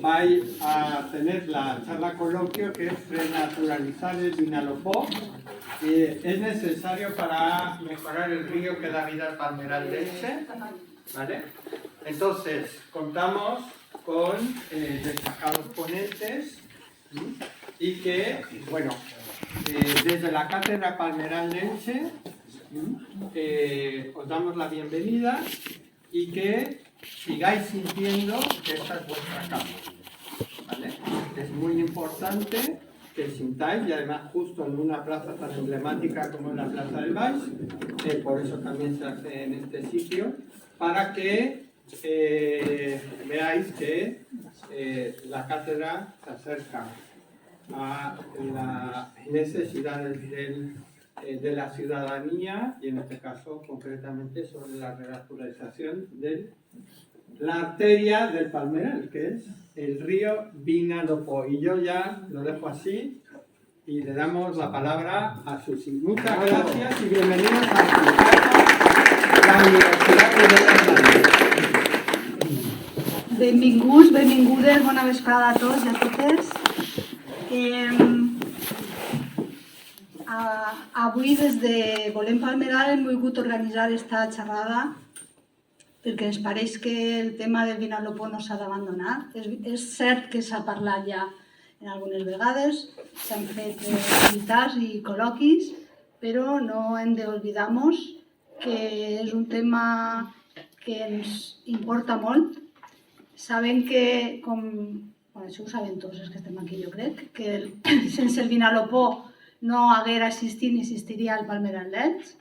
vais a tener la charla coloquio que es renaturalizar el Vinalopó. Es necesario para mejorar el río que da vida al Palmeral de Elche, ¿vale? Entonces, contamos con destacados ponentes y que, bueno, desde la Cátedra Palmeral de Elche os damos la bienvenida y que sigáis sintiendo que esta es vuestra casa, ¿vale? Es muy importante que sintáis, y además justo en una plaza tan emblemática como es la Plaza del Baix, por eso también se hace en este sitio, para que veáis que la cátedra se acerca a las necesidades de la ciudadanía y en este caso concretamente sobre la renaturalización de la arteria del Palmeral, que es el río Vinalopó. Y yo ya lo dejo así y le damos la palabra a Susi. Muchas gracias y bienvenidos a la Universidad de Benvinguts, benvingudes, bona vesprada a tots i a totes. Avui des de Volem Palmeral hem volgut organitzar esta xerrada perquè ens pareix que el tema del Vinalopó no s'ha d'abandonar. És cert que s'ha parlat ja en algunes vegades, s'han fet activitats i col·loquis, però no hem d'oblidar-nos que és un tema que ens importa molt. Sabem que, això ho sabem tots els que estem aquí, jo crec, que sense el Vinalopó no haguera existit ni existiria el Palmeral d'Elx.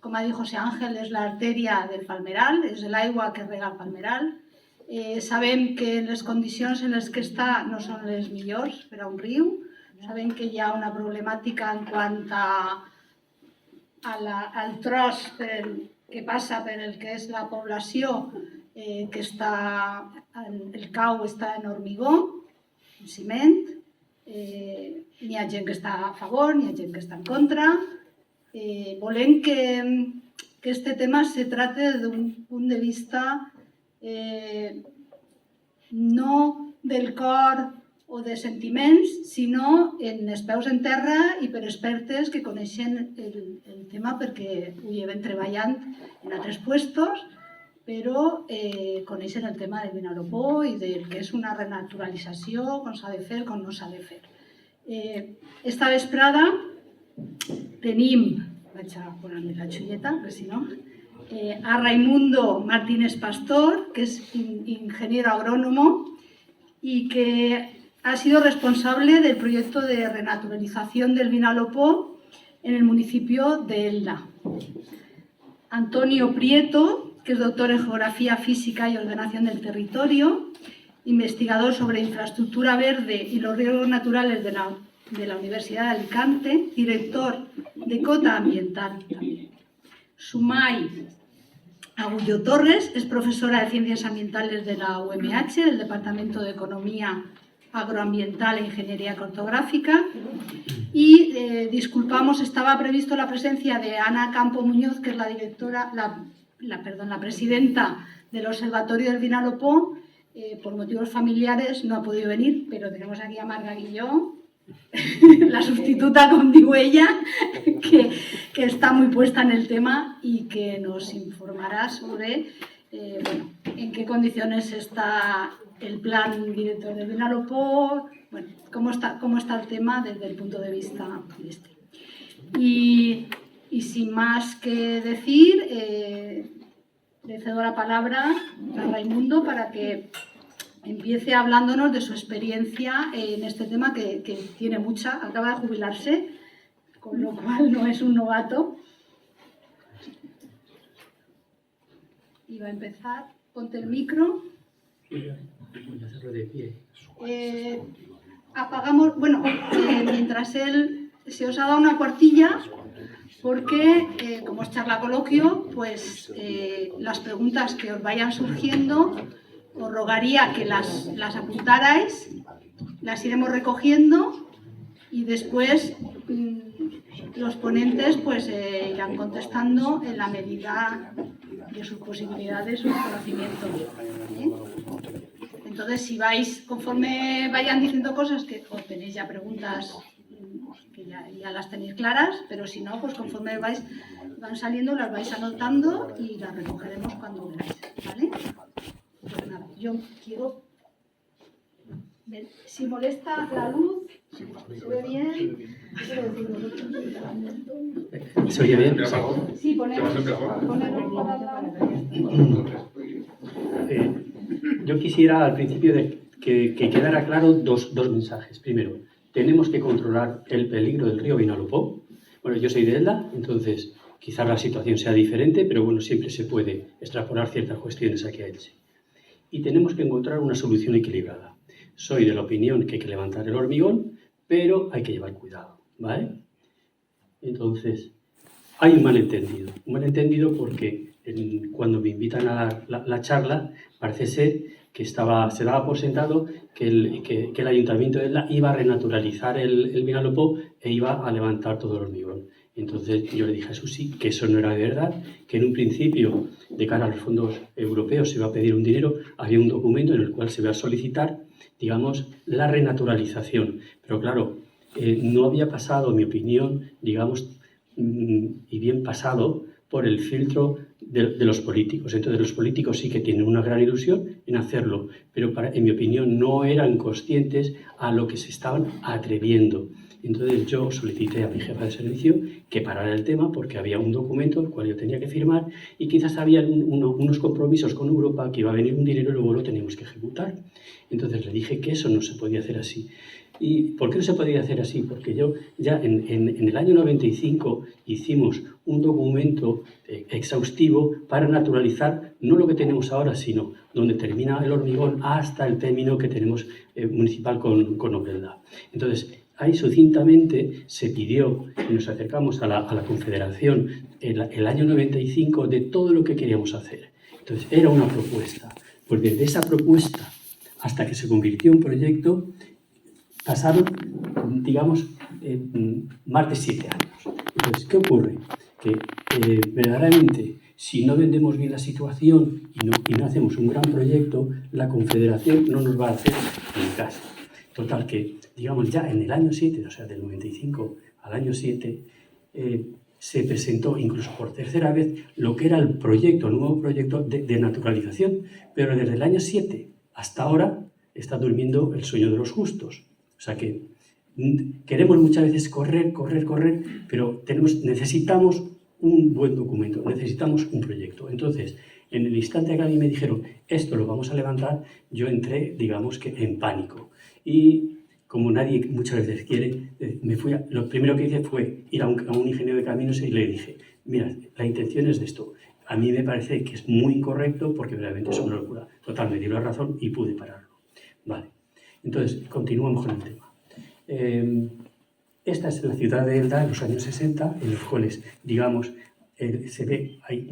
Com ha dit José Ángel, és l'artèria del Palmeral, és l'aigua que rega el Palmeral. Sabem que les condicions en les que està no són les millors per a un riu. Sabem que hi ha una problemàtica en quant al tros que passa per el que és la població, que el cau està en hormigó, en ciment. N'hi ha gent que està a favor, n'hi ha gent que està en contra. Volem que este tema se trate d'un punt de vista no del cor o de sentiments, sinó en els peus en terra i per expertes que coneixen el tema perquè ho lleven treballant en altres puestos, però coneixen el tema del Vinalopó i del que és una renaturalització, com s'ha de fer, com no s'ha de fer. Esta vesprada tenim, vaig a posar-me la xulleta, perquè si no, a Raimundo Martínez Pastor, que es ingeniero agrónomo y que ha sido responsable del proyecto de renaturalización del Vinalopó en el municipio de Elda. Antonio Prieto, que es doctor en Geografía Física y Ordenación del Territorio, investigador sobre infraestructura verde y los riesgos naturales de la Universidad de Alicante, director de Cota Ambiental también. Sumay Agullo Torres es profesora de Ciencias Ambientales de la UMH, del Departamento de Economía Agroambiental e Ingeniería Cartográfica. Y disculpamos, estaba previsto la presencia de Ana Campo Muñoz, que es la directora, la presidenta del Observatorio del Vinalopó. Por motivos familiares no ha podido venir, pero tenemos aquí a Marga Guilló, la sustituta, como digo ella, que está muy puesta en el tema y que nos informará sobre en qué condiciones está el plan director del Vinalopó, cómo está el tema desde el punto de vista este. Y sin más que decir, le cedo la palabra a Raimundo para que empiece hablándonos de su experiencia en este tema, que tiene mucha, acaba de jubilarse, con lo cual no es un novato. Y va a empezar, ponte el micro. Apagamos, mientras él se os ha dado una cuartilla, porque como es charla coloquio, pues las preguntas que os vayan surgiendo, os rogaría que las apuntarais, las iremos recogiendo y después los ponentes pues irán contestando en la medida de sus posibilidades, sus conocimientos. Entonces, si vais, conforme vayan diciendo cosas, que o tenéis ya preguntas que ya las tenéis claras, pero si no, pues conforme van saliendo, las vais anotando y las recogeremos cuando veáis, ¿vale? Pues nada, yo quiero ver si molesta la luz, ¿se ve bien? ¿Se oye bien? Sí, ponerlo para Yo quisiera al principio que quedara claro dos mensajes. Primero, tenemos que controlar el peligro del río Vinalopó. Bueno, yo soy de Elda, entonces quizás la situación sea diferente, pero bueno, siempre se puede extrapolar ciertas cuestiones aquí a Elche. Y tenemos que encontrar una solución equilibrada. Soy de la opinión que hay que levantar el hormigón, pero hay que llevar cuidado, ¿vale? Entonces, hay un malentendido porque cuando me invitan a dar la charla, parece ser que se daba por sentado que el Ayuntamiento de Elda iba a renaturalizar el Vinalopó e iba a levantar todo el hormigón. Entonces yo le dije a Susi que eso no era verdad, que en un principio, de cara a los fondos europeos, se iba a pedir un dinero, había un documento en el cual se iba a solicitar, digamos, la renaturalización. Pero claro, no había pasado, en mi opinión, digamos, y bien pasado por el filtro de los políticos. Entonces los políticos sí que tienen una gran ilusión en hacerlo, pero en mi opinión no eran conscientes a lo que se estaban atreviendo. Entonces yo solicité a mi jefa de servicio que parara el tema porque había un documento el cual yo tenía que firmar y quizás había unos compromisos con Europa, que iba a venir un dinero y luego lo teníamos que ejecutar. Entonces le dije que eso no se podía hacer así. ¿Y por qué no se podía hacer así? Porque yo ya en el año 95 hicimos un documento exhaustivo para naturalizar no lo que tenemos ahora, sino donde termina el hormigón hasta el término que tenemos municipal con Obelda. Entonces, ahí sucintamente se pidió, y nos acercamos a la Confederación el año 95 de todo lo que queríamos hacer. Entonces, era una propuesta. Pues desde esa propuesta hasta que se convirtió en proyecto, pasaron, digamos, más de 7 años. Entonces, ¿qué ocurre? Que verdaderamente, si no vendemos bien la situación y no hacemos un gran proyecto, la Confederación no nos va a hacer ni caso. Total, que, digamos, ya en el año 7, o sea, del 95 al año 7, se presentó incluso por tercera vez lo que era el nuevo proyecto de naturalización, pero desde el año 7 hasta ahora está durmiendo el sueño de los justos. O sea que queremos muchas veces correr, pero necesitamos un buen documento, necesitamos un proyecto. Entonces, en el instante que a mí me dijeron, esto lo vamos a levantar, yo entré, digamos que en pánico. Y como nadie muchas veces quiere, lo primero que hice fue ir a un ingeniero de caminos y le dije, mira, la intención es de esto. A mí me parece que es muy incorrecto porque realmente es una locura. Total, me dio la razón y pude pararlo. Vale. Entonces, continuamos con el tema. Esta es la ciudad de Elda en los años 60, en los cuales, digamos, se ve hay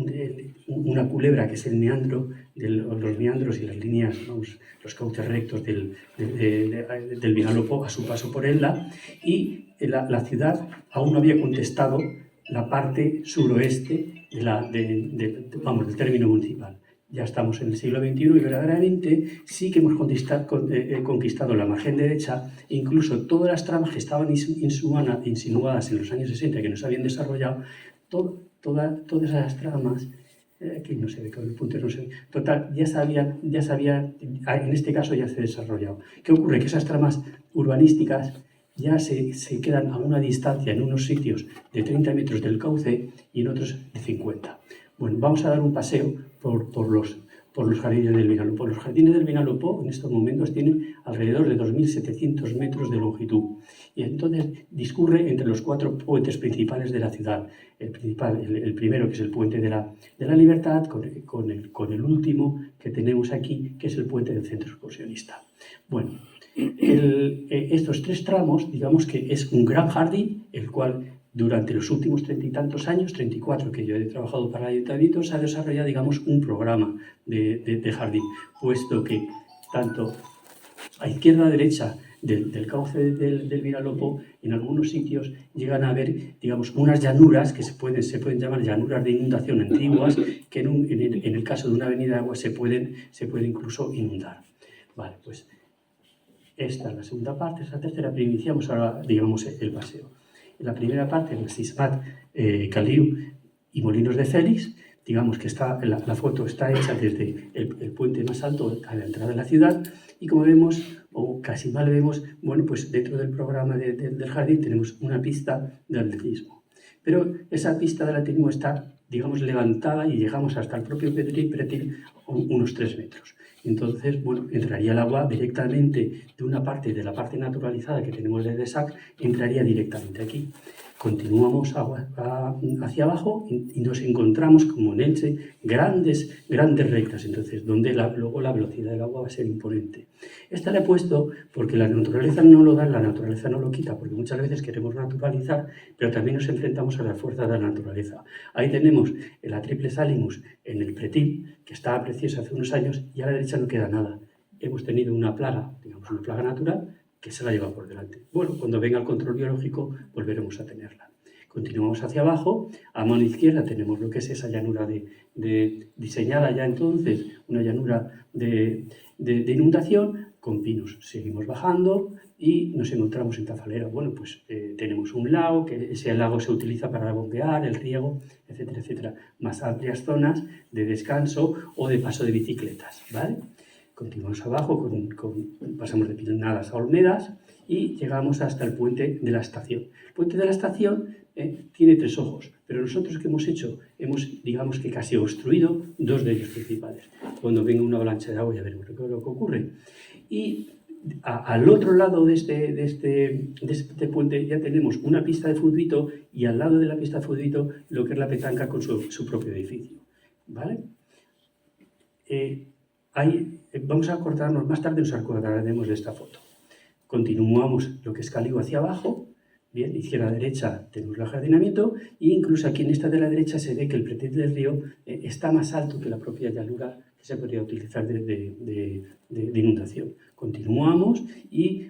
una culebra que es el meandro, los meandros y las líneas, vamos, los cauces rectos del Vinalopó a su paso por Elda, y la ciudad aún no había contestado la parte suroeste del término municipal. Ya estamos en el siglo XXI y verdaderamente sí que hemos conquistado la margen derecha, incluso todas las tramas que estaban insinuadas en los años 60 que no se habían desarrollado, todas esas tramas, aquí no se ve, con el puntero no se ve, total, ya sabía, en este caso ya se ha desarrollado. ¿Qué ocurre? Que esas tramas urbanísticas ya se quedan a una distancia en unos sitios de 30 metros del cauce y en otros de 50. Bueno, vamos a dar un paseo por los jardines del Vinalopó. Los jardines del Vinalopó en estos momentos tienen alrededor de 2.700 metros de longitud y entonces discurre entre los 4 puentes principales de la ciudad. El primero, que es el puente de la Libertad, con el último que tenemos aquí, que es el puente del centro excursionista. Bueno, estos 3 tramos, digamos que es un gran jardín, el cual durante los últimos 30 y tantos años, 34 que yo he trabajado para el Ayuntamiento, se ha desarrollado, digamos, un programa de jardín, puesto que tanto a izquierda a derecha del cauce del Vinalopó, en algunos sitios llegan a haber, digamos, unas llanuras que se pueden llamar llanuras de inundación antiguas, que en el caso de una avenida de agua se pueden incluso inundar. Vale, pues esta es la segunda parte, esta tercera, pero iniciamos ahora, digamos, el paseo. En la primera parte, en Sismat, Caliu y Molinos de Félix, digamos que está, la foto está hecha desde el puente más alto a la entrada de la ciudad y como vemos, o casi mal vemos, bueno, pues dentro del programa del jardín tenemos una pista de atletismo. Pero esa pista de atletismo está, digamos, levantada y llegamos hasta el propio pretil unos 3 metros. Entonces, bueno, entraría el agua directamente de una parte, de la parte naturalizada que tenemos desde SAC, entraría directamente aquí. Continuamos hacia abajo y nos encontramos, como en Elche, grandes rectas, entonces, donde luego la velocidad del agua va a ser imponente. Esta la he puesto porque la naturaleza no lo da, la naturaleza no lo quita, porque muchas veces queremos naturalizar, pero también nos enfrentamos a la fuerza de la naturaleza. Ahí tenemos la Triple Salimus en el pretil, que estaba preciosa hace unos años, y a la derecha no queda nada. Hemos tenido una plaga, digamos una plaga natural, que se la lleva por delante. Bueno, cuando venga el control biológico volveremos a tenerla. Continuamos hacia abajo, a mano izquierda tenemos lo que es esa llanura diseñada ya entonces, una llanura de inundación con pinos. Seguimos bajando y nos encontramos en Tafalera. Bueno, pues tenemos un lago, que ese lago se utiliza para bombear, el riego, etcétera, etcétera. Más amplias zonas de descanso o de paso de bicicletas, ¿vale? Continuamos abajo, pasamos de Pinadas a Olmedas y llegamos hasta el puente de la estación. El puente de la estación tiene 3 ojos, pero nosotros, ¿qué hemos hecho? Hemos, digamos que casi obstruido 2 de ellos principales. Cuando venga una avalancha de agua ya veremos lo que ocurre. Y al otro lado de este puente ya tenemos una pista de futbito y al lado de la pista de futbito lo que es la petanca con su propio edificio, ¿vale? Vamos a acordarnos, más tarde nos acordaremos de esta foto. Continuamos lo que es Caliu hacia abajo, bien, izquierda a derecha tenemos el jardinamiento e incluso aquí en esta de la derecha se ve que el pretil del río está más alto que la propia llanura que se podría utilizar de inundación. Continuamos y,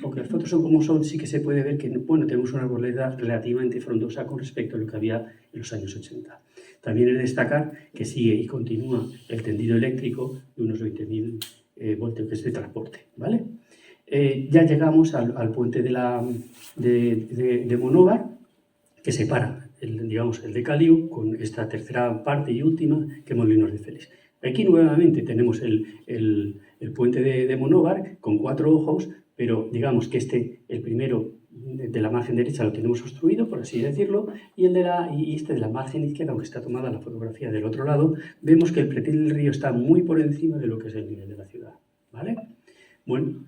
aunque las fotos son como son, sí que se puede ver que bueno, tenemos una arboleda relativamente frondosa con respecto a lo que había en los años 80. También es de destacar que sigue y continúa el tendido eléctrico de unos 20.000 voltios que es de transporte, ¿vale? Ya llegamos al puente de Monóvar, que separa el de Caliu con esta tercera parte y última, que es Molinos de Félix. Aquí nuevamente tenemos el puente de Monóvar con 4 ojos, pero digamos que el primero de la margen derecha lo tenemos obstruido, por así decirlo, y este de la margen izquierda, aunque está tomada la fotografía del otro lado, vemos que el pretil del río está muy por encima de lo que es el nivel de la ciudad, ¿vale? Bueno,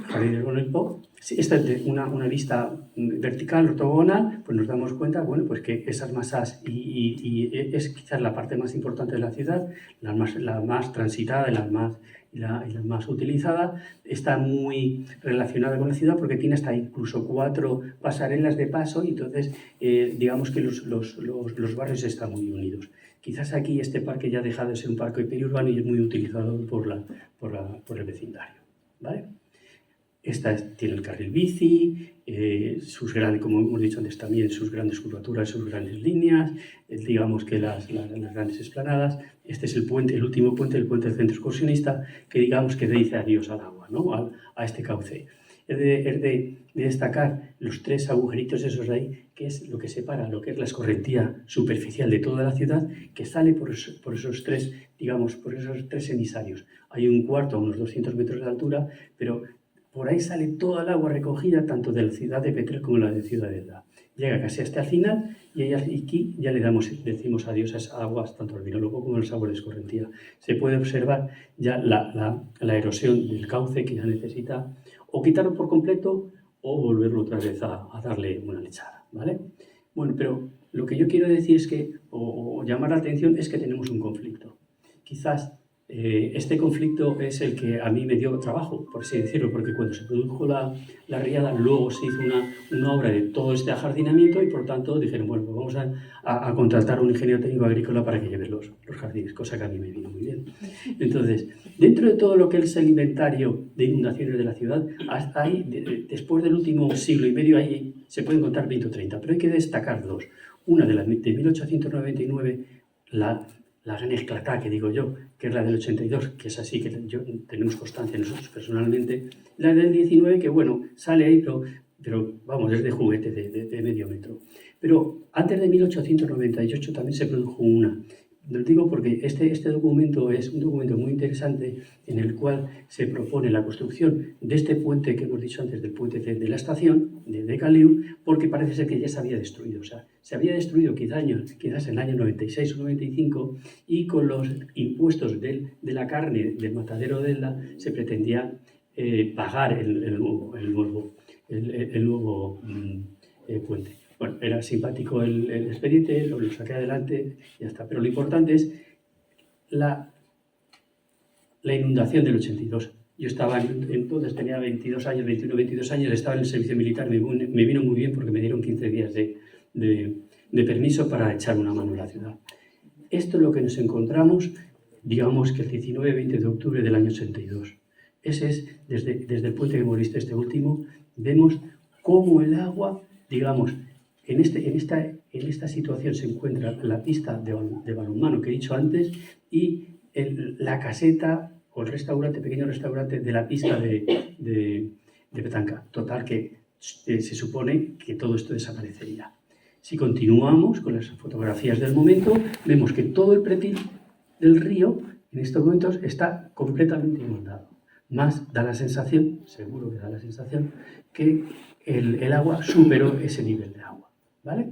Jardines Bonelpo, si esta es una vista vertical, ortogonal, pues nos damos cuenta, bueno, pues que esas masas, y es quizás la parte más importante de la ciudad, la más transitada y la más utilizada, está muy relacionada con la ciudad porque tiene hasta incluso 4 pasarelas de paso y entonces digamos que los barrios están muy unidos. Quizás aquí este parque ya ha dejado de ser un parque periurbano y es muy utilizado por el vecindario, ¿vale? Esta tiene el carril bici, como hemos dicho antes también, sus grandes curvaturas, sus grandes líneas, digamos que las grandes esplanadas. Este es el último puente, el puente del centro excursionista, que digamos que dice adiós al agua, ¿no? a este cauce. Es de destacar los 3 agujeritos esos de ahí, que es lo que separa lo que es la escorrentía superficial de toda la ciudad, que sale por esos 3, digamos, por esos 3 emisarios. Hay un cuarto a unos 200 metros de altura, pero por ahí sale toda el agua recogida, tanto de la ciudad de Petrer como la de Ciudadela. Llega casi hasta el final y aquí ya decimos adiós a esas aguas, tanto al Vinalopó como a las aguas de escorrentía. Se puede observar ya la erosión del cauce que ya necesita o quitarlo por completo o volverlo otra vez a darle una lechada, ¿vale? Bueno, pero lo que yo quiero decir es que, o llamar la atención, es que tenemos un conflicto. Quizás este conflicto es el que a mí me dio trabajo, por así decirlo, porque cuando se produjo la riada, luego se hizo una obra de todo este ajardinamiento y por tanto dijeron, bueno, pues vamos a contratar a un ingeniero técnico agrícola para que lleve los jardines, cosa que a mí me vino muy bien. Entonces, dentro de todo lo que es el inventario de inundaciones de la ciudad, hasta ahí, después del último siglo y medio, ahí se pueden contar 20 o 30, pero hay que destacar 2. Una de 1899, la gran esclatá, que digo yo, que es la del 82, que es así, que tenemos constancia nosotros personalmente. La del 19, que bueno, sale ahí, pero vamos, es de juguete, de medio metro. Pero antes de 1898 también se produjo una. Lo digo porque este documento es un documento muy interesante en el cual se propone la construcción de este puente que hemos dicho antes, del puente de la estación de Caliu, porque parece ser que ya se había destruido. O sea, se había destruido quizás en el año 96 o 95 y con los impuestos de la carne del matadero de Elda se pretendía pagar el nuevo puente. Bueno, era simpático el expediente, lo saqué adelante y ya está. Pero lo importante es la inundación del 82. Yo estaba entonces, tenía 22 años, 21, 22 años, estaba en el servicio militar, me vino muy bien porque me dieron 15 días de permiso para echar una mano a la ciudad. Esto es lo que nos encontramos, digamos que el 19-20 de octubre del año 82. Ese es, desde el puente que hemos visto este último, vemos cómo el agua, digamos, en esta situación se encuentra la pista de balonmano que he dicho antes y la caseta o el restaurante, pequeño restaurante de la pista de petanca. Total, que se supone que todo esto desaparecería. Si continuamos con las fotografías del momento, vemos que todo el pretil del río en estos momentos está completamente inundado. Más da la sensación, seguro que da la sensación, que el agua superó ese nivel de agua. ¿Vale?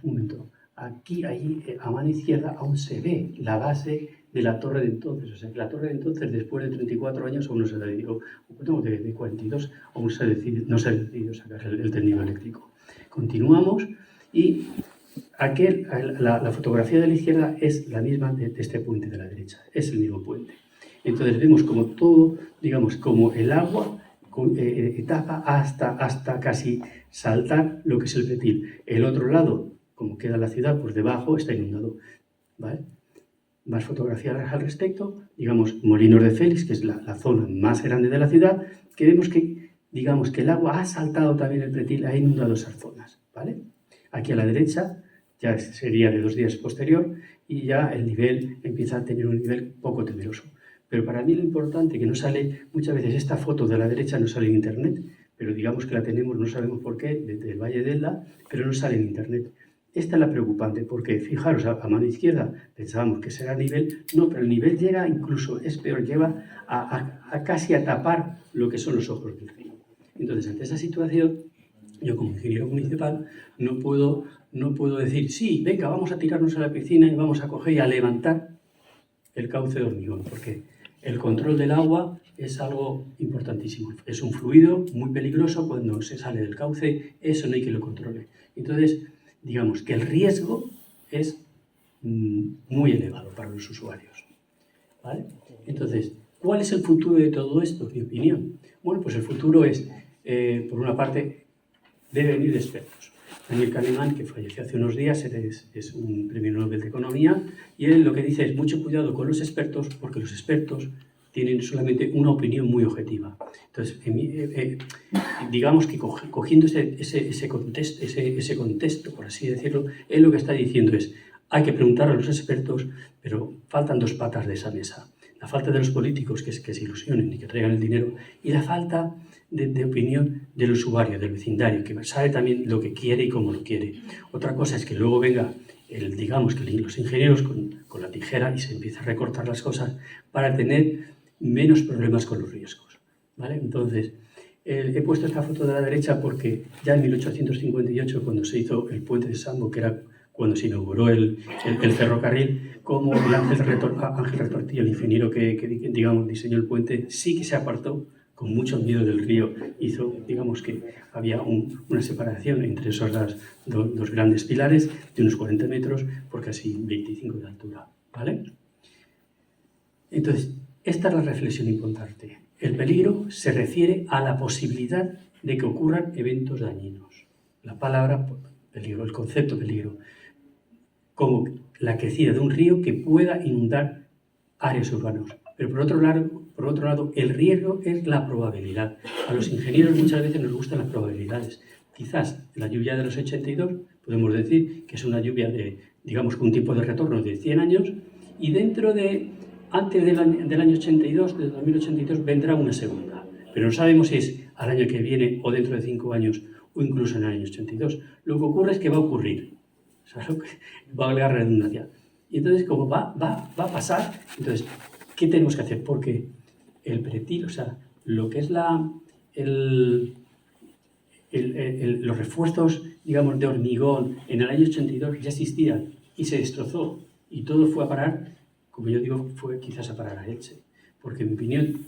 Un momento. Aquí, allí, a mano izquierda, aún se ve la base de la torre de entonces. O sea, que la torre de entonces, después de 34 años, aún no se ha decidido, de 42, aún no se ha decidido sacar el tendido eléctrico. Continuamos y la fotografía de la izquierda es la misma de este puente de la derecha. Es el mismo puente. Entonces vemos como todo, digamos, como el agua etapa hasta casi saltar lo que es el pretil. El otro lado, como queda la ciudad, pues debajo está inundado. ¿Vale? Más fotografías al respecto, digamos, Molinos de Félix, que es la zona más grande de la ciudad, que vemos que, digamos, que el agua ha saltado también el pretil, ha inundado esas zonas. ¿Vale? Aquí a la derecha ya sería de 2 días posterior y ya el nivel empieza a tener un nivel poco temeroso. Pero para mí lo importante, que no sale, muchas veces esta foto de la derecha no sale en internet, pero digamos que la tenemos, no sabemos por qué, desde el Valle de Elda, pero no sale en internet. Esta es la preocupante, porque fijaros, a mano izquierda pensábamos que será nivel, no, pero el nivel llega incluso, es peor, lleva a casi a tapar lo que son los ojos del río. Entonces, ante esa situación, yo como ingeniero municipal no puedo decir, sí, venga, vamos a tirarnos a la piscina y vamos a coger y a levantar el cauce de hormigón, porque el control del agua es algo importantísimo. Es un fluido muy peligroso cuando se sale del cauce, eso no hay que lo controle. Entonces, digamos que el riesgo es muy elevado para los usuarios. ¿Vale? Entonces, ¿cuál es el futuro de todo esto? Mi opinión. Bueno, pues el futuro es, por una parte, debe venir de expertos. Daniel Kahneman, que falleció hace unos días, es un premio Nobel de Economía, y él lo que dice es mucho cuidado con los expertos, porque los expertos tienen solamente una opinión muy objetiva. Entonces, digamos que cogiendo ese contexto, por así decirlo, él lo que está diciendo es, hay que preguntar a los expertos, pero faltan 2 patas de esa mesa. La falta de los políticos que se ilusionen y que traigan el dinero, y la falta de opinión del usuario, del vecindario, que sabe también lo que quiere y cómo lo quiere. Otra cosa es que luego venga, digamos, que los ingenieros con la tijera y se empieza a recortar las cosas para tener menos problemas con los riesgos. ¿Vale? Entonces, he puesto esta foto de la derecha porque ya en 1858, cuando se hizo el puente de Sambo, que era cuando se inauguró el ferrocarril, como el Ángel Retortillo, el ingeniero que digamos, diseñó el puente, sí que se apartó con mucho miedo del río. Hizo, digamos que había una separación entre esos dos grandes pilares de unos 40 metros por casi 25 de altura. ¿Vale? Entonces, esta es la reflexión importante. El peligro se refiere a la posibilidad de que ocurran eventos dañinos. La palabra peligro, el concepto peligro, como la crecida de un río que pueda inundar áreas urbanas. Pero por otro lado, el riesgo es la probabilidad. A los ingenieros muchas veces nos gustan las probabilidades. Quizás la lluvia de los 82, podemos decir que es una lluvia de digamos, con un tiempo de retorno de 100 años, y antes del año 82, del 2082, vendrá una segunda. Pero no sabemos si es al año que viene o dentro de 5 años o incluso en el año 82. Lo que ocurre es que va a ocurrir. O sea, va a haber redundancia. Y entonces, como va a pasar, entonces, ¿qué tenemos que hacer? Porque el proyectil, o sea, lo que es los refuerzos, digamos, de hormigón en el año 82 ya existían y se destrozó y todo fue a parar, como yo digo, fue quizás a parar a Elche. Porque en mi opinión,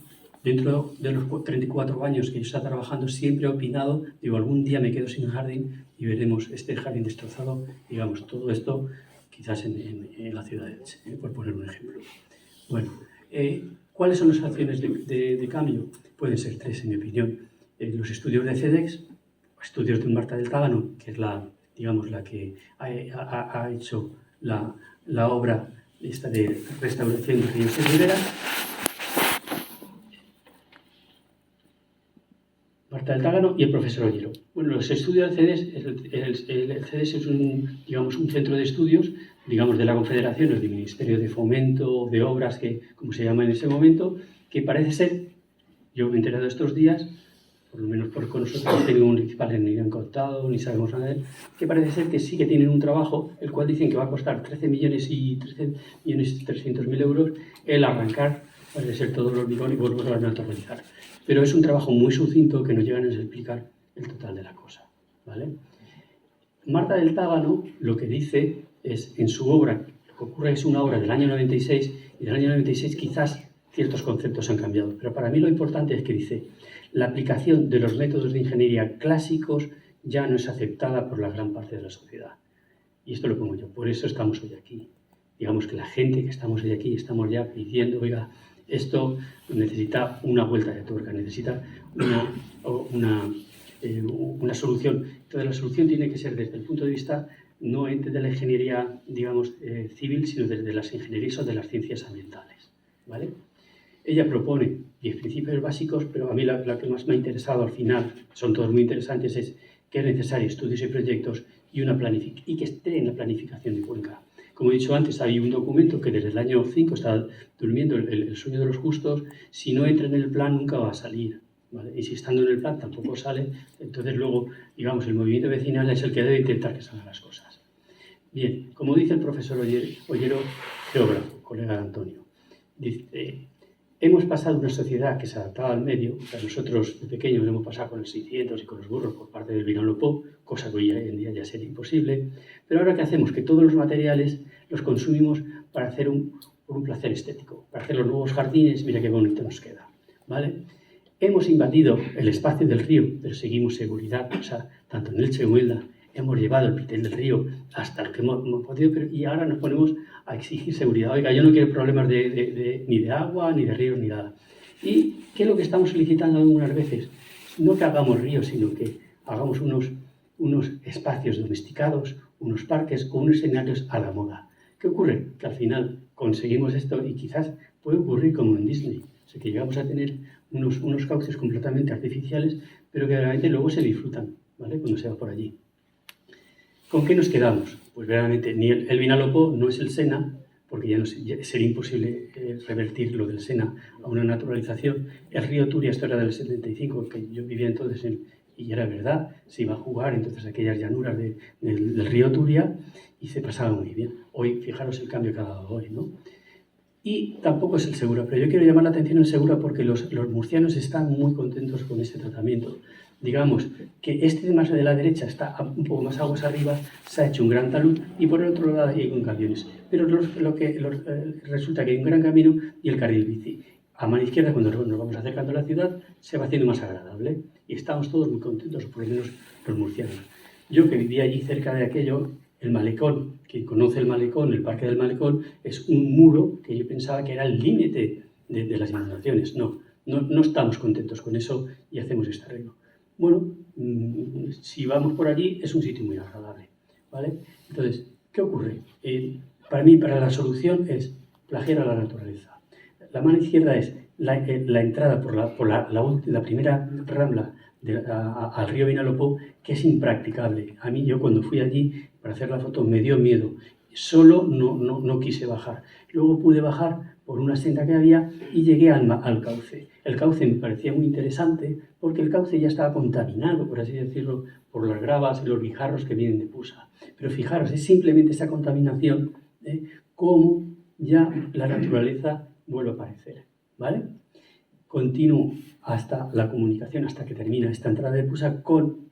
dentro de los 34 años que yo estaba trabajando, siempre he opinado, digo, algún día me quedo sin jardín y veremos este jardín destrozado, digamos, todo esto quizás en la ciudad de Elche, por poner un ejemplo. Bueno, ¿cuáles son las acciones de cambio? Pueden ser 3, en mi opinión. Los estudios de CEDEX, estudios de Marta del Tábano, que es la que ha hecho la obra esta de restauración de ríos y riberas. Marta del Tábano y el profesor Ollero. Bueno, los estudios del CEDES, el CEDES es un centro de estudios, digamos, de la Confederación, el del Ministerio de Fomento, de Obras, que como se llama en ese momento, que parece ser, yo me he enterado estos días, por lo menos con nosotros, no ningún municipal ni han contado, ni sabemos nada de él, que parece ser que sí que tienen un trabajo, el cual dicen que va a costar 13.300.000 euros el arrancar, parece ser todo el hormigón y volver a naturalizar. Pero es un trabajo muy sucinto que nos llegan a explicar el total de la cosa, ¿vale? Marta del Tábano lo que dice es, en su obra, lo que ocurre es una obra del año 96, y del año 96 quizás ciertos conceptos han cambiado, pero para mí lo importante es que dice, la aplicación de los métodos de ingeniería clásicos ya no es aceptada por la gran parte de la sociedad. Y esto lo pongo yo, por eso estamos hoy aquí. Digamos que la gente que estamos hoy aquí estamos ya pidiendo, oiga, esto necesita una vuelta de tuerca, necesita una solución. Entonces la solución tiene que ser desde el punto de vista no de la ingeniería, digamos, civil, sino desde las ingenierías o de las ciencias ambientales, ¿vale? Ella propone 10 principios básicos, pero a mí la que más me ha interesado al final, son todos muy interesantes, es que es necesario estudios y proyectos y que esté en la planificación de Cuenca. Como he dicho antes, hay un documento que desde el año 5 está durmiendo el sueño de los justos. Si no entra en el plan, nunca va a salir, ¿vale? Y si estando en el plan tampoco sale, entonces luego, digamos, el movimiento vecinal es el que debe intentar que salgan las cosas. Bien, como dice el profesor Ollero, geógrafo, colega de Antonio, dice, hemos pasado de una sociedad que se adaptaba al medio, o sea, nosotros de pequeños hemos pasado con el 600 y con los burros por parte del Vinalopó, cosa que hoy en día ya sería imposible, pero ahora ¿qué hacemos? Que todos los materiales los consumimos para hacer por un placer estético, para hacer los nuevos jardines, mira qué bonito nos queda, ¿vale? Hemos invadido el espacio del río, pero seguimos seguridad, o sea, tanto en Elche como en Elda, hemos llevado el pitel del río hasta el que hemos podido, y ahora nos ponemos a exigir seguridad. Oiga, yo no quiero problemas ni de agua, ni de ríos, ni nada. ¿Y qué es lo que estamos solicitando algunas veces? No que hagamos ríos, sino que hagamos unos espacios domesticados, unos parques o unos escenarios a la moda. ¿Qué ocurre? Que al final conseguimos esto y quizás puede ocurrir como en Disney. O sea, que llegamos a tener unos cauces completamente artificiales, pero que realmente luego se disfrutan, ¿vale? Cuando se va por allí. ¿Con qué nos quedamos? Pues realmente ni el Vinalopó no es el Sena, porque ya sería imposible revertir lo del Sena a una naturalización. El río Turia, esto era del 75, que yo vivía entonces y era verdad, se iba a jugar entonces aquellas llanuras del río Turia y se pasaba muy bien. Hoy, fijaros el cambio que ha dado hoy, ¿no? Y tampoco es el Segura, pero yo quiero llamar la atención al Segura porque los murcianos están muy contentos con ese tratamiento. Digamos que este más de la derecha está un poco más aguas arriba, se ha hecho un gran talud y por el otro lado hay un camiones. Pero resulta que hay un gran camino y el carril bici. A mano izquierda, cuando nos vamos acercando a la ciudad, se va haciendo más agradable y estamos todos muy contentos, por lo menos los murcianos. Yo que vivía allí cerca de aquello, el malecón, quien conoce el malecón, el parque del malecón, es un muro que yo pensaba que era el límite de las inundaciones. No estamos contentos con eso y hacemos este arreglo. Bueno, si vamos por allí es un sitio muy agradable, ¿vale? Entonces, ¿qué ocurre? Para mí, la solución es plagiar a la naturaleza. La mano izquierda es la entrada por la primera rambla al río Vinalopó, que es impracticable. A mí, yo cuando fui allí para hacer la foto me dio miedo. Solo no quise bajar. Luego pude bajar por una senda que había y llegué al cauce. El cauce me parecía muy interesante porque el cauce ya estaba contaminado, por así decirlo, por las gravas y los guijarros que vienen de Pusa. Pero fijaros, es simplemente esa contaminación, cómo ya la naturaleza vuelve a aparecer, ¿vale? Continúo hasta la comunicación, hasta que termina esta entrada de Pusa con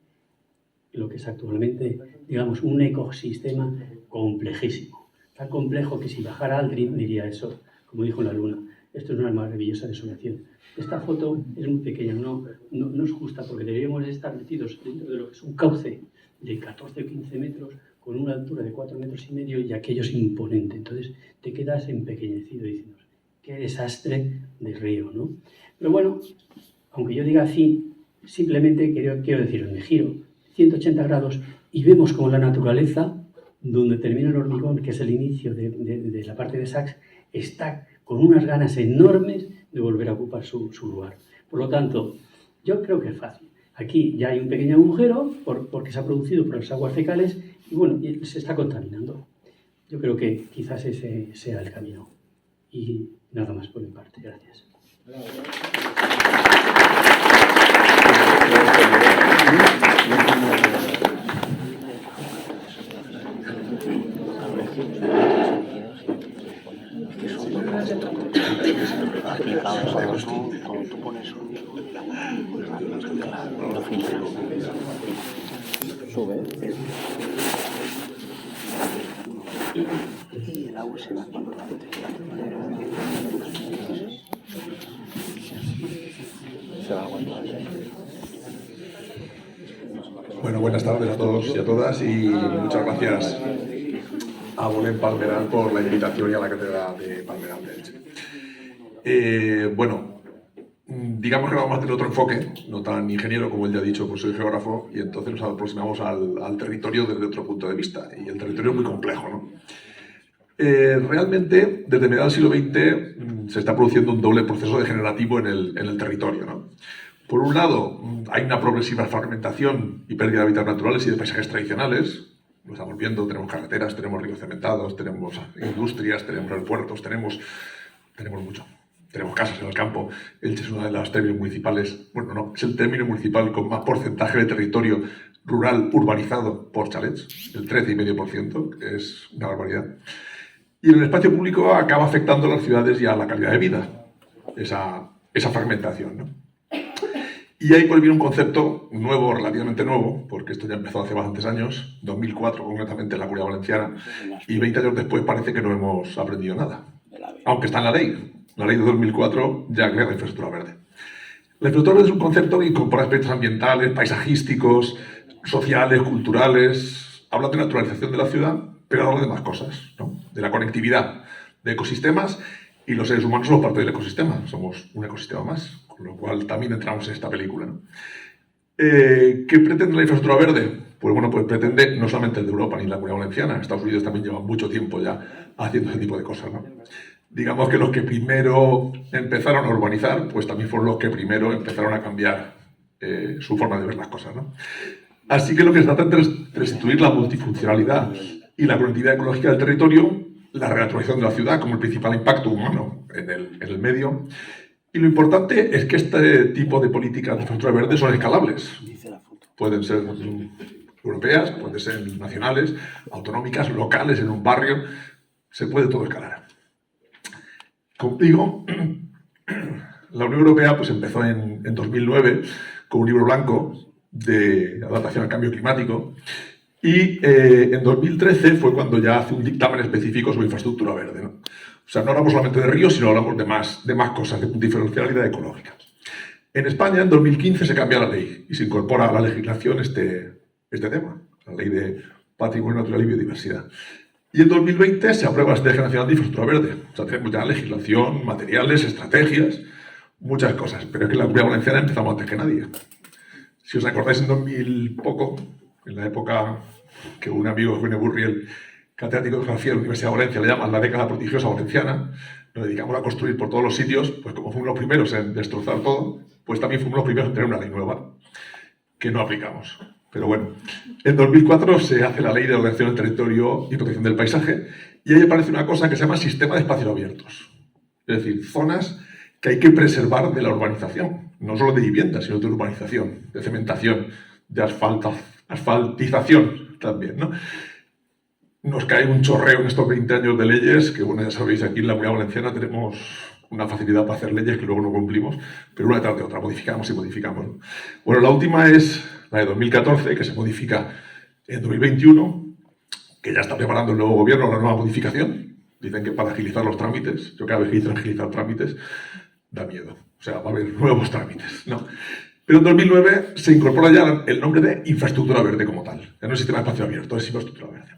lo que es actualmente, digamos, un ecosistema complejísimo. Tan complejo que si bajara Aldrin diría eso, como dijo la luna. Esto es una maravillosa desolación. Esta foto es muy pequeña, no es justa, porque deberíamos estar metidos dentro de lo que es un cauce de 14 o 15 metros, con una altura de 4,5 metros, y aquello es imponente. Entonces te quedas empequeñecido diciendo, qué desastre de río, ¿no? Pero bueno, aunque yo diga así, simplemente quiero deciros, me giro 180 grados y vemos como la naturaleza, donde termina el hormigón, que es el inicio de la parte de Sachs, está con unas ganas enormes de volver a ocupar su lugar. Por lo tanto, yo creo que es fácil. Aquí ya hay un pequeño agujero porque se ha producido por las aguas fecales y bueno, se está contaminando. Yo creo que quizás ese sea el camino. Y nada más por mi parte. Gracias. Sube. Y el agua se va cuando se va cuando. Bueno, buenas tardes a todos y a todas y muchas gracias a Belén Palmeral por la invitación y a la Catedral de Palmeral de Elche. Bueno, digamos que vamos a tener otro enfoque, no tan ingeniero como él ya ha dicho, pues soy geógrafo y entonces nos aproximamos al territorio desde otro punto de vista y el territorio es muy complejo, ¿no? Realmente, desde mediados del siglo XX se está produciendo un doble proceso degenerativo en el territorio, ¿no? Por un lado, hay una progresiva fragmentación y pérdida de hábitats naturales y de paisajes tradicionales. Lo estamos viendo, tenemos carreteras, tenemos ríos cementados, tenemos industrias, tenemos aeropuertos, tenemos mucho. Tenemos casas en el campo. Elche es uno de los términos municipales, bueno, no, es el término municipal con más porcentaje de territorio rural urbanizado por chalets, el 13,5%, que es una barbaridad. Y en el espacio público acaba afectando a las ciudades y a la calidad de vida, esa fragmentación, ¿no? Y ahí pues viene un concepto nuevo, relativamente nuevo, porque esto ya empezó hace bastantes años, 2004 concretamente en la Comunidad Valenciana, y 20 años después parece que no hemos aprendido nada, aunque está en la ley. La ley de 2004 ya crea la infraestructura verde. La infraestructura verde es un concepto que incorpora aspectos ambientales, paisajísticos, sociales, culturales, habla de naturalización de la ciudad, pero habla de más cosas, ¿no? De la conectividad de ecosistemas, y los seres humanos somos parte del ecosistema, somos un ecosistema más, con lo cual también entramos en esta película, ¿no? ¿Qué pretende la infraestructura verde? Pues bueno, pues pretende no solamente el de Europa ni la Comunidad Valenciana, Estados Unidos también lleva mucho tiempo ya haciendo ese tipo de cosas, ¿no? Digamos que los que primero empezaron a urbanizar, pues también fueron los que primero empezaron a cambiar su forma de ver las cosas, ¿no? Así que lo que se trata es restituir la multifuncionalidad y la conectividad ecológica del territorio, la renaturalización de la ciudad como el principal impacto humano en el medio. Y lo importante es que este tipo de políticas de infraestructura verde son escalables. Pueden ser europeas, pueden ser nacionales, autonómicas, locales, en un barrio. Se puede todo escalar. Como digo, la Unión Europea pues empezó en 2009 con un libro blanco de adaptación al cambio climático y en 2013 fue cuando ya hace un dictamen específico sobre infraestructura verde, ¿no? O sea, no hablamos solamente de ríos, sino hablamos de más cosas, de diferencialidad ecológica. En España, en 2015, se cambia la ley y se incorpora a la legislación este tema, la Ley de Patrimonio Natural y Biodiversidad. Y en 2020 se aprueba la Estrategia Nacional de Infraestructura Verde. O sea, tenemos ya legislación, materiales, estrategias, muchas cosas. Pero es que la Comunidad Valenciana empezamos antes que nadie. Si os acordáis, en 2000 poco, en la época que un amigo, Eugenio Burriel, catedrático de Geografía de la Universidad de Valencia, le llaman la década prodigiosa valenciana, nos dedicamos a construir por todos los sitios, pues como fuimos los primeros en destrozar todo, pues también fuimos los primeros en tener una ley nueva que no aplicamos. Pero bueno, en 2004 se hace la Ley de Ordenación del Territorio y Protección del Paisaje y ahí aparece una cosa que se llama sistema de espacios abiertos. Es decir, zonas que hay que preservar de la urbanización, no solo de viviendas, sino de urbanización, de cementación, de asfaltización también, ¿no? Nos cae un chorreo en estos 20 años de leyes, que bueno, ya sabéis, aquí en la Comunidad Valenciana tenemos una facilidad para hacer leyes que luego no cumplimos, pero una detrás de otra, modificamos y modificamos, ¿no? Bueno, la última es la de 2014, que se modifica en 2021, que ya está preparando el nuevo gobierno la nueva modificación. Dicen que para agilizar los trámites, yo cada vez que dicen agilizar trámites, da miedo. O sea, va a haber nuevos trámites, ¿no? Pero en 2009 se incorpora ya el nombre de infraestructura verde como tal. Ya no es sistema de espacio abierto, es infraestructura verde.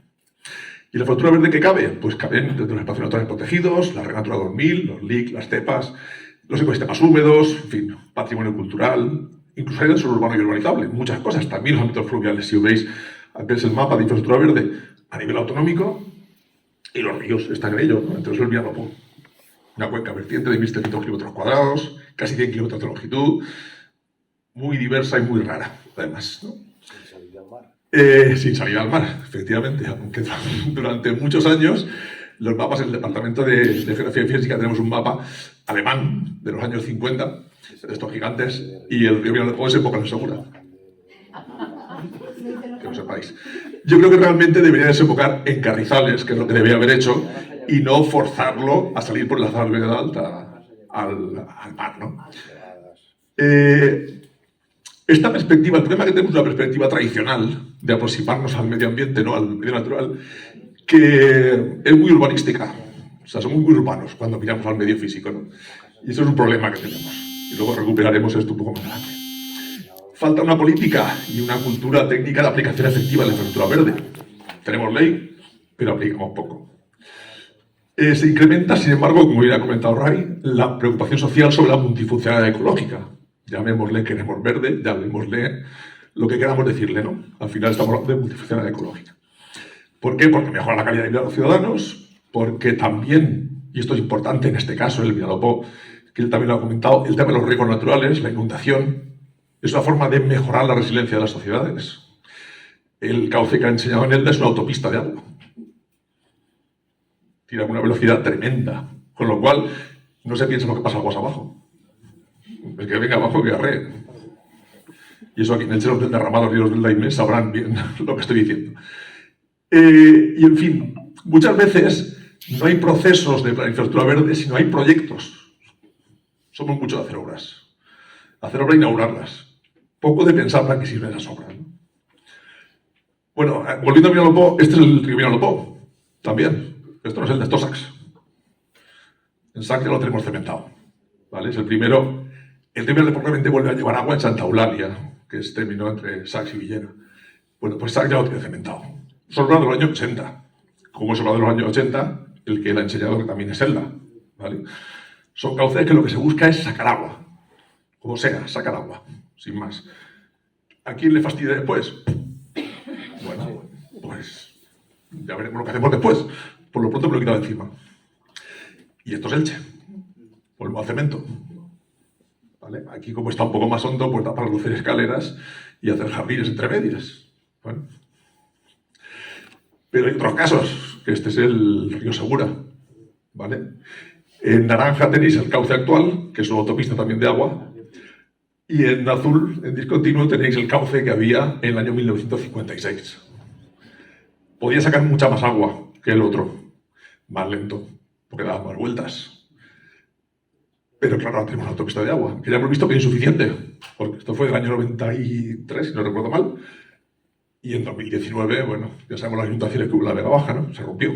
¿Y la infraestructura verde qué cabe? Pues caben desde los espacios naturales protegidos, la Red Natura 2000, los LIC, las cepas, los ecosistemas húmedos, en fin, patrimonio cultural, incluso hay del suelo urbano y urbanizable, muchas cosas, también los ámbitos fluviales. Si veis, aquí es el mapa de infraestructura verde a nivel autonómico y los ríos están en ello, ¿no? Entre ellos el Vinalopó, una cuenca vertiente de 1.700 kilómetros cuadrados, casi 100 kilómetros de longitud, muy diversa y muy rara, además, ¿no? Sin salida al mar, efectivamente, aunque durante muchos años los mapas en el Departamento de Geografía y Física tenemos un mapa alemán de los años 50, de estos gigantes, y el río Vinalopó es época segura. Que lo sepáis. Yo creo que realmente debería desembocar en Carrizales, que es lo que debería haber hecho, y no forzarlo a salir por la zona alta al mar, ¿no? Esta perspectiva, el problema es que tenemos una perspectiva tradicional de aproximarnos al medio ambiente, ¿no? Al medio natural, que es muy urbanística. O sea, somos muy urbanos cuando miramos al medio físico, ¿no? Y eso es un problema que tenemos. Y luego recuperaremos esto un poco más adelante. Falta una política y una cultura técnica de aplicación efectiva de la infraestructura verde. Tenemos ley, pero aplicamos poco. Se incrementa, sin embargo, como ya ha comentado Ray, la preocupación social sobre la multifuncionalidad ecológica. Llamémosle queremos verde, llamémosle lo que queramos decirle, ¿no? Al final estamos hablando de multifuncionalidad ecológica. ¿Por qué? Porque mejora la calidad de vida de los ciudadanos, porque también, y esto es importante en este caso, el Vinalopó, que él también lo ha comentado, el tema de los riesgos naturales, la inundación, es una forma de mejorar la resiliencia de las sociedades. El cauce que ha enseñado en Elda es una autopista de agua. Tira a una velocidad tremenda, con lo cual no se piensa lo que pasa aguas abajo. El que venga abajo que arree. Y eso aquí en el Chelo del Derramado, ríos del Daimé, sabrán bien lo que estoy diciendo. Y en fin, muchas veces no hay procesos de infraestructura verde, sino hay proyectos. Somos mucho de hacer obras. Hacer obras e inaugurarlas. Poco de pensar para qué sirven esas obras, ¿no? Bueno, volviendo a Vinalopó, este es el río Vinalopó, también. Esto no es el de Stosax. En Sac ya lo tenemos cementado, ¿vale? Es el primero. El primero probablemente vuelve a llevar agua en Santa Eulalia, que es término entre Sax y Villena. Bueno, pues Sac ya lo tiene cementado. Son obras de los años 80. Como es obra de los años 80, el que la ha enseñado que también es Elda, ¿vale? Son cauces que lo que se busca es sacar agua. Como sea, sacar agua, sin más. ¿A quién le fastidia después? Bueno, pues ya veremos lo que hacemos después. Por lo pronto me lo he quitado encima. Y esto es Elche. Volvemos a cemento. ¿Vale? Aquí, como está un poco más hondo, pues da para hacer escaleras y hacer jardines entre medias. Bueno. Pero hay otros casos, que este es el río Segura. ¿Vale? En naranja tenéis el cauce actual, que es una autopista también de agua. Y en azul, en discontinuo, tenéis el cauce que había en el año 1956. Podía sacar mucha más agua que el otro, más lento, porque daba más vueltas. Pero claro, ahora tenemos una autopista de agua, que ya hemos visto que es insuficiente, porque esto fue del año 93, si no recuerdo mal. Y en 2019, bueno, ya sabemos las inundaciones que hubo en la Vega Baja, ¿no? Se rompió.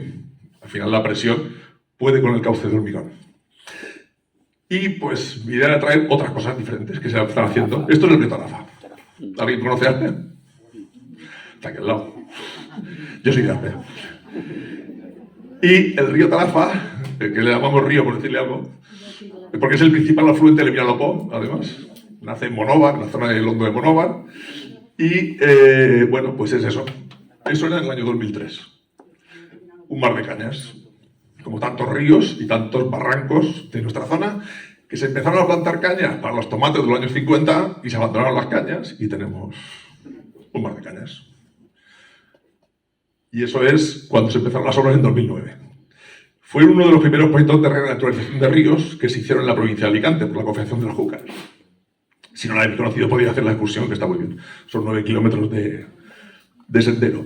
Al final la presión puede con el cauce de hormigón. Y pues mi idea era traer otras cosas diferentes que se están haciendo. Esto es el río Tarafa. ¿Alguien conoce Arpea? Está aquí al lado. Yo soy de Arpea. Y el río Tarafa, que le llamamos río por decirle algo, porque es el principal afluente del Vinalopó, además. Nace en Monóvar, en la zona del hondo de Monóvar. Y bueno, pues es eso. Eso era en el año 2003. Un mar de cañas. Como tantos ríos y tantos barrancos de nuestra zona, que se empezaron a plantar cañas para los tomates de los años 50 y se abandonaron las cañas y tenemos un mar de cañas. Y eso es cuando se empezaron las obras en 2009. Fue uno de los primeros proyectos de renaturalización de ríos que se hicieron en la provincia de Alicante por la Confederación de las Júcar. Si no la habéis conocido, podéis hacer la excursión, que está muy bien. Son 9 kilómetros de sendero.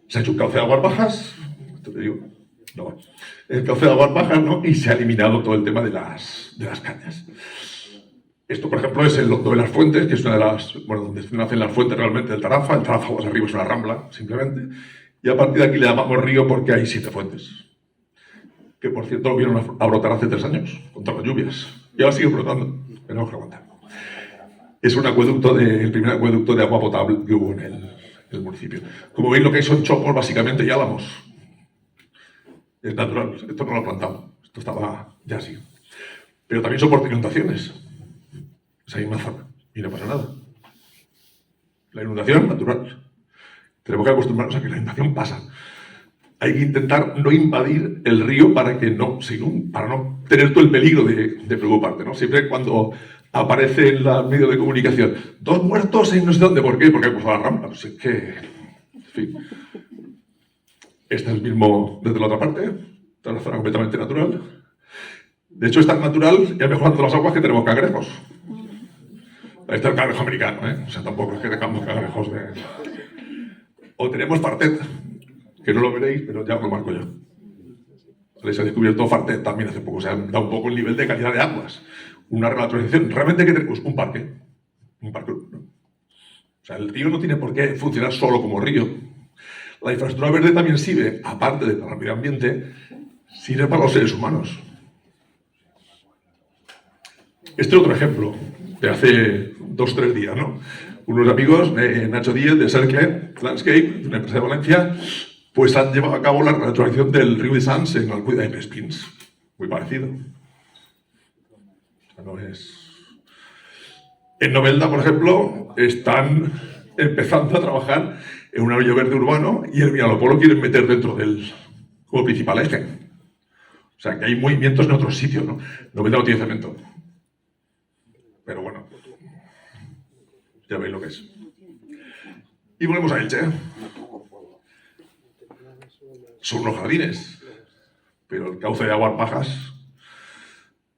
Se ha hecho un cauce de aguas bajas, esto te digo, no, el cauce de aguas bajas, ¿no? Y se ha eliminado todo el tema de las cañas. Esto, por ejemplo, es el Hondo de las Fuentes, que es una de las, bueno, donde nacen las fuentes realmente del Tarafa. El Tarafa, más arriba, es una rambla, simplemente. Y a partir de aquí le llamamos río porque hay 7 fuentes. Que, por cierto, vieron a brotar hace 3 años, con todas las lluvias. Y ahora sigue brotando, tenemos que aguantar. Es un acueducto, el primer acueducto de agua potable que hubo en el municipio. Como veis, lo que hay son chopos, básicamente, y álamos. Es natural, esto no lo plantamos, esto estaba ya así. Pero también soporta inundaciones. Esa misma zona, y no pasa nada. La inundación, natural. Tenemos que acostumbrarnos a que la inundación pasa. Hay que intentar no invadir el río para que no se inunde, para no tener todo el peligro de preocuparte, ¿no? Siempre cuando aparece en los medios de comunicación 2 muertos en no sé dónde, ¿por qué? Porque ha cruzado la rambla. Pues es que, en fin. Este es el mismo desde la otra parte, esta es una zona completamente natural. De hecho, es tan natural, ya mejorando las aguas, que tenemos cangrejos. Este es el cangrejo americano, ¿eh? O sea, tampoco es que tengamos cangrejos de... O tenemos fartet, que no lo veréis, pero ya os lo marco yo. ¿Vale? Se ha descubierto fartet también hace poco, o sea, da un poco el nivel de calidad de aguas. Una renaturalización. Realmente, ¿qué tenemos? Un parque. Un parque, ¿no? O sea, el río no tiene por qué funcionar solo como río. La infraestructura verde también sirve, aparte de para el medio ambiente, sirve para los seres humanos. Este es otro ejemplo de hace 2 o 3 días, ¿no? Unos amigos, Nacho Díez, de Cercle Landscape, de una empresa de Valencia, pues han llevado a cabo la renaturalización del río de Sants en Alcuida de Prespins. Muy parecido. O sea, no es... En Novelda, por ejemplo, están empezando a trabajar en un anillo verde urbano y el Vinalopó lo quieren meter dentro del como principal eje. O sea, que hay movimientos en otros sitios, ¿no? Novelda no tiene cemento. Pero bueno, ya veis lo que es. Y volvemos a Elche. Son unos jardines, pero el cauce de aguas bajas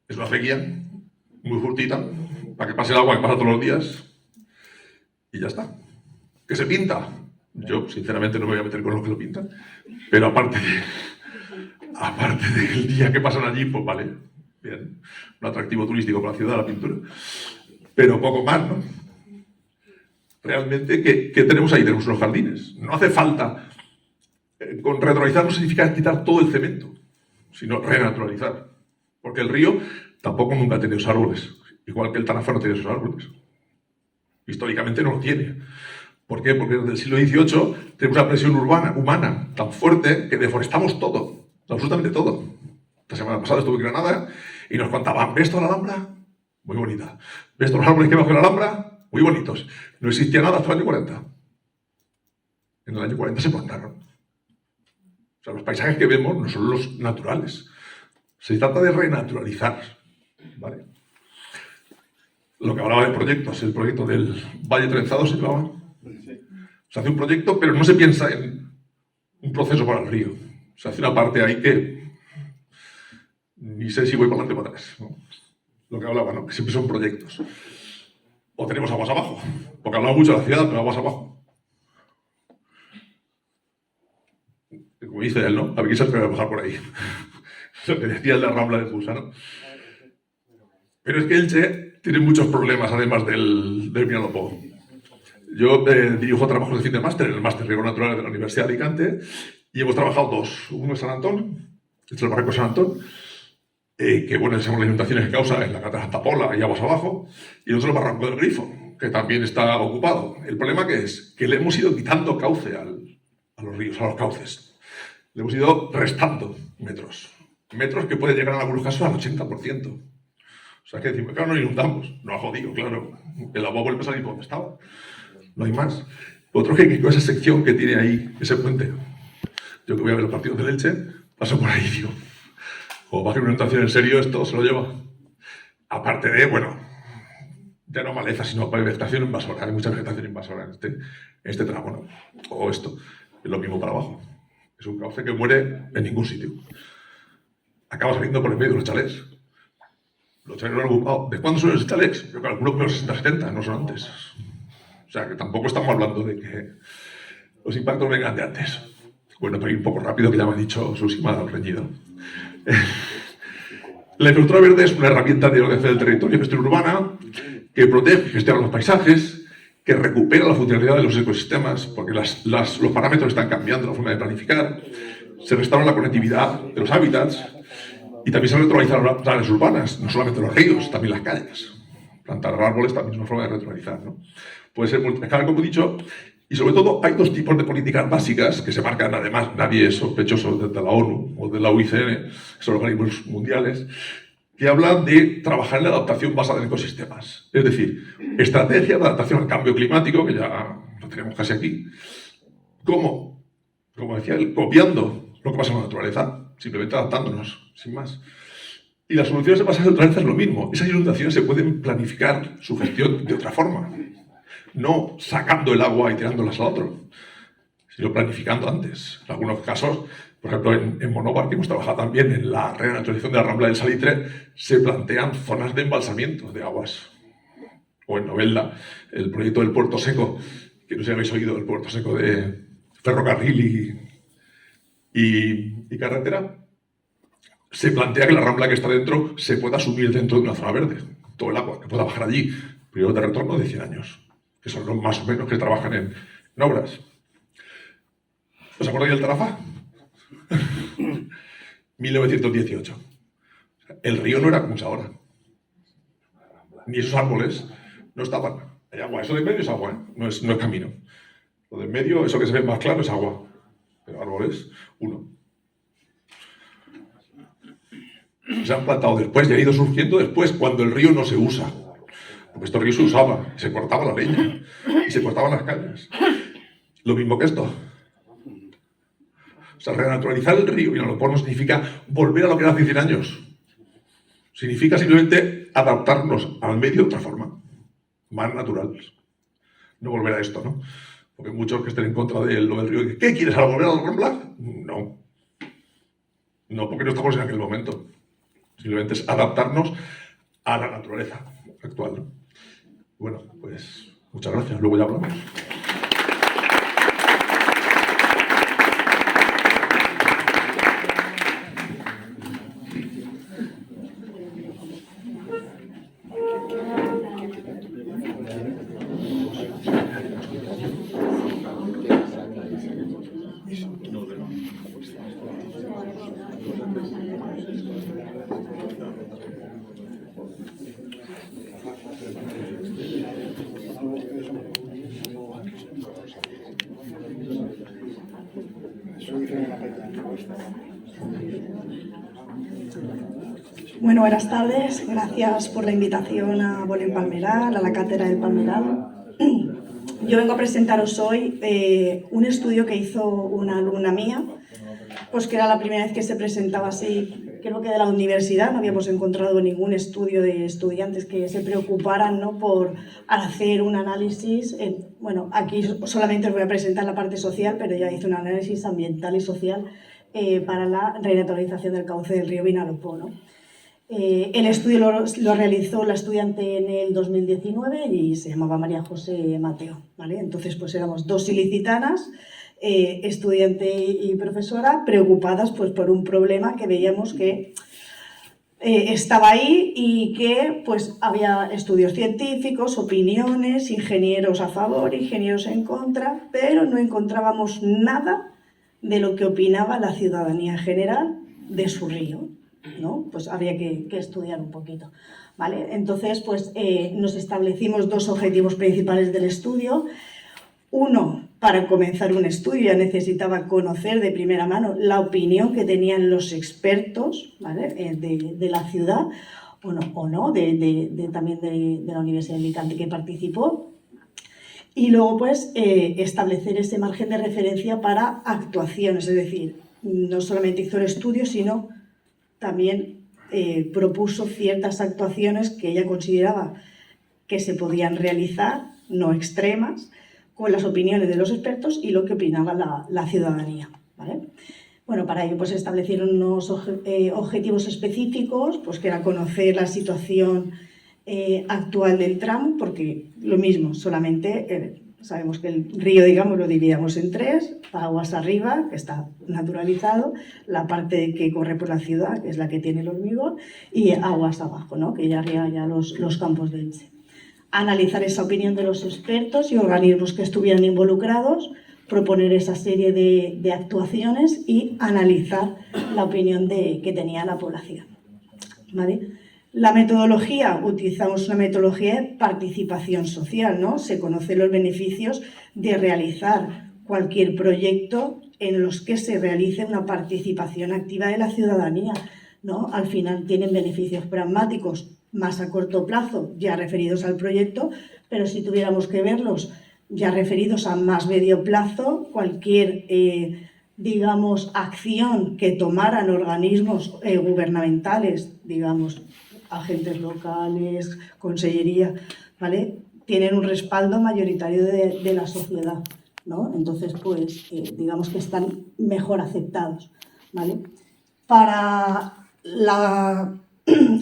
es una acequia muy justita, para que pase el agua que pasa todos los días, y ya está. ¿Que se pinta? Yo, sinceramente, no me voy a meter con los que lo pintan, pero aparte del día que pasan allí, pues vale, bien, un atractivo turístico para la ciudad, la pintura, pero poco más, ¿no? Realmente, ¿qué tenemos ahí? Tenemos unos jardines. No hace falta, con renaturalizar no significa quitar todo el cemento, sino renaturalizar, porque el río tampoco nunca ha tenido esos árboles, igual que el Tarafa no tiene esos árboles. Históricamente no lo tiene. ¿Por qué? Porque desde el siglo XVIII tenemos una presión humana tan fuerte que deforestamos todo, absolutamente todo. La semana pasada estuve en Granada y nos contaban, ¿ves toda la Alhambra? Muy bonita. ¿Ves todos los árboles que hay bajo la Alhambra? Muy bonitos. No existía nada hasta el año 40. En el año 40 se plantaron. O sea, los paisajes que vemos no son los naturales. Se trata de renaturalizar, ¿vale? Lo que hablaba de proyectos, el proyecto del Valle Trenzado se llamaba. Se hace un proyecto, pero no se piensa en un proceso para el río. Se hace una parte ahí que ni sé si voy para adelante o para atrás, ¿no? Lo que hablaba, ¿no? Que siempre son proyectos. O tenemos aguas abajo, porque hablaba mucho de la ciudad, pero aguas abajo. Como dice él, ¿no? A ver quién se atreve a pasar por ahí. Lo que decía el de la Rambla de Fusa, ¿no? Pero es que Elche tiene muchos problemas, además del Vinalopó. Yo dirijo trabajos de fin de máster en el Máster Riego Natural de la Universidad de Alicante y hemos trabajado 2. Uno en San Antón, es el barranco de San Antón, que bueno, son las inundaciones que causa en la Catarata Pola y aguas abajo, y el otro el barranco del Grifo, que también está ocupado. El problema que es que le hemos ido quitando cauce a los ríos, a los cauces. Le hemos ido restando metros que pueden llegar en algunos casos al 80%. O sea que decimos, claro, no inundamos, no ha jodido, claro, el agua vuelve a salir por donde estaba. No hay más. Lo otro es que esa sección que tiene ahí, ese puente, yo que voy a ver los partidos del Elche, paso por ahí, digo, o va a hacer una inundación en serio, esto se lo lleva. Aparte de, bueno, ya no maleza, sino vegetación invasora. Hay mucha vegetación invasora en este tramo, ¿no? O esto, es lo mismo para abajo. Es un cauce que muere en ningún sitio. Acaba saliendo por el medio de los chalés. Los chalés no han ocupado. ¿De cuándo son los chalés? Yo calculo que los 60-70, no son antes. O sea, que tampoco estamos hablando de que los impactos vengan de antes. Bueno, para ir un poco rápido, que ya me ha dicho Susi, me ha dado reñido. La infraestructura verde es una herramienta de ordenación del territorio, gestión urbana, que protege y gestiona los paisajes, que recupera la funcionalidad de los ecosistemas, porque los parámetros están cambiando, la forma de planificar, se restaura la conectividad de los hábitats y también se retroalizan las áreas urbanas, no solamente los ríos, también las calles. Plantar árboles también es una forma de retroalizar, ¿no? Puede ser multiplicar, como he dicho, y sobre todo hay dos tipos de políticas básicas que se marcan, además, nadie es sospechoso de la ONU o de la UICN, que son organismos mundiales, que hablan de trabajar en la adaptación basada en ecosistemas. Es decir, estrategia de adaptación al cambio climático, que ya lo tenemos casi aquí. ¿Cómo? Como decía él, copiando lo que pasa en la naturaleza, simplemente adaptándonos, sin más. Y las soluciones de bases de naturaleza es lo mismo. Esas inundaciones se pueden planificar su gestión de otra forma. No sacando el agua y tirándolas al otro, sino planificando antes. En algunos casos, por ejemplo, en Monóvar, que hemos trabajado también en la renaturalización de la Rambla del Salitre, se plantean zonas de embalsamiento de aguas. O en Novelda, el proyecto del Puerto Seco, que no sé si habéis oído, el Puerto Seco de ferrocarril y carretera, se plantea que la Rambla que está dentro se pueda subir dentro de una zona verde. Todo el agua que pueda bajar allí, periodo de retorno de 100 años, que son los más o menos que trabajan en obras. ¿Os acordáis del Tarafa? 1918. El río no era como es ahora. Ni esos árboles no estaban. Hay agua. Eso de en medio es agua, ¿eh? No es camino. Lo de en medio, eso que se ve más claro, es agua. Pero árboles, uno. Se han plantado después y ha ido surgiendo después, cuando el río no se usa. Porque este río se usaba, se cortaba la leña y se cortaban las cañas. Lo mismo que esto. O sea, renaturalizar el río Vinalopó no significa volver a lo que era hace 100 años. Significa simplemente adaptarnos al medio de otra forma, más natural. No volver a esto, ¿no? Porque muchos que estén en contra de lo del río, ¿qué quieres, al volver a la Rambla? No. No, porque no estamos en aquel momento. Simplemente es adaptarnos a la naturaleza actual, ¿no? Bueno, pues muchas gracias. Luego ya hablamos. Bueno, buenas tardes. Gracias por la invitación a Bolén Palmeral, a la Cátedra del Palmeral. Yo vengo a presentaros hoy un estudio que hizo una alumna mía, pues que era la primera vez que se presentaba así, creo que de la universidad. No habíamos encontrado ningún estudio de estudiantes que se preocuparan, ¿no?, por hacer un análisis. Bueno, aquí solamente os voy a presentar la parte social, pero ella hizo un análisis ambiental y social para la renaturalización del cauce del río Vinalopó, ¿no? El estudio lo realizó la estudiante en el 2019 y se llamaba María José Mateo, ¿vale? Entonces, pues éramos dos ilicitanas, estudiante y profesora, preocupadas pues por un problema que veíamos que estaba ahí y que pues había estudios científicos, opiniones, ingenieros a favor, ingenieros en contra, pero no encontrábamos nada de lo que opinaba la ciudadanía en general de su río, ¿no? Pues había que estudiar un poquito, ¿vale? Entonces, pues nos establecimos dos objetivos principales del estudio. Uno, para comenzar un estudio ya necesitaba conocer de primera mano la opinión que tenían los expertos, ¿vale?, de la ciudad, también de la Universidad de Alicante que participó. Y luego, pues, establecer ese margen de referencia para actuaciones, es decir, no solamente hizo el estudio, sino también propuso ciertas actuaciones que ella consideraba que se podían realizar, no extremas, con las opiniones de los expertos y lo que opinaba la ciudadanía, ¿vale? Bueno, para ello pues se establecieron unos objetivos específicos, pues que era conocer la situación actual del tramo, porque lo mismo, solamente sabemos que el río, digamos, lo dividíamos en tres: aguas arriba, que está naturalizado, la parte que corre por la ciudad, que es la que tiene el hormigón, y aguas abajo, ¿no? Que ya riega ya los campos de Elche. Analizar esa opinión de los expertos y organismos que estuvieran involucrados, proponer esa serie de actuaciones y analizar la opinión que tenía la población, ¿vale? La metodología, utilizamos una metodología de participación social, ¿no? Se conocen los beneficios de realizar cualquier proyecto en los que se realice una participación activa de la ciudadanía, ¿no? Al final tienen beneficios pragmáticos más a corto plazo, ya referidos al proyecto, pero si tuviéramos que verlos ya referidos a más medio plazo, cualquier digamos, acción que tomaran organismos gubernamentales, digamos, agentes locales, consellería, ¿vale? Tienen un respaldo mayoritario de la sociedad, ¿no? Entonces, pues, digamos que están mejor aceptados, ¿vale? Para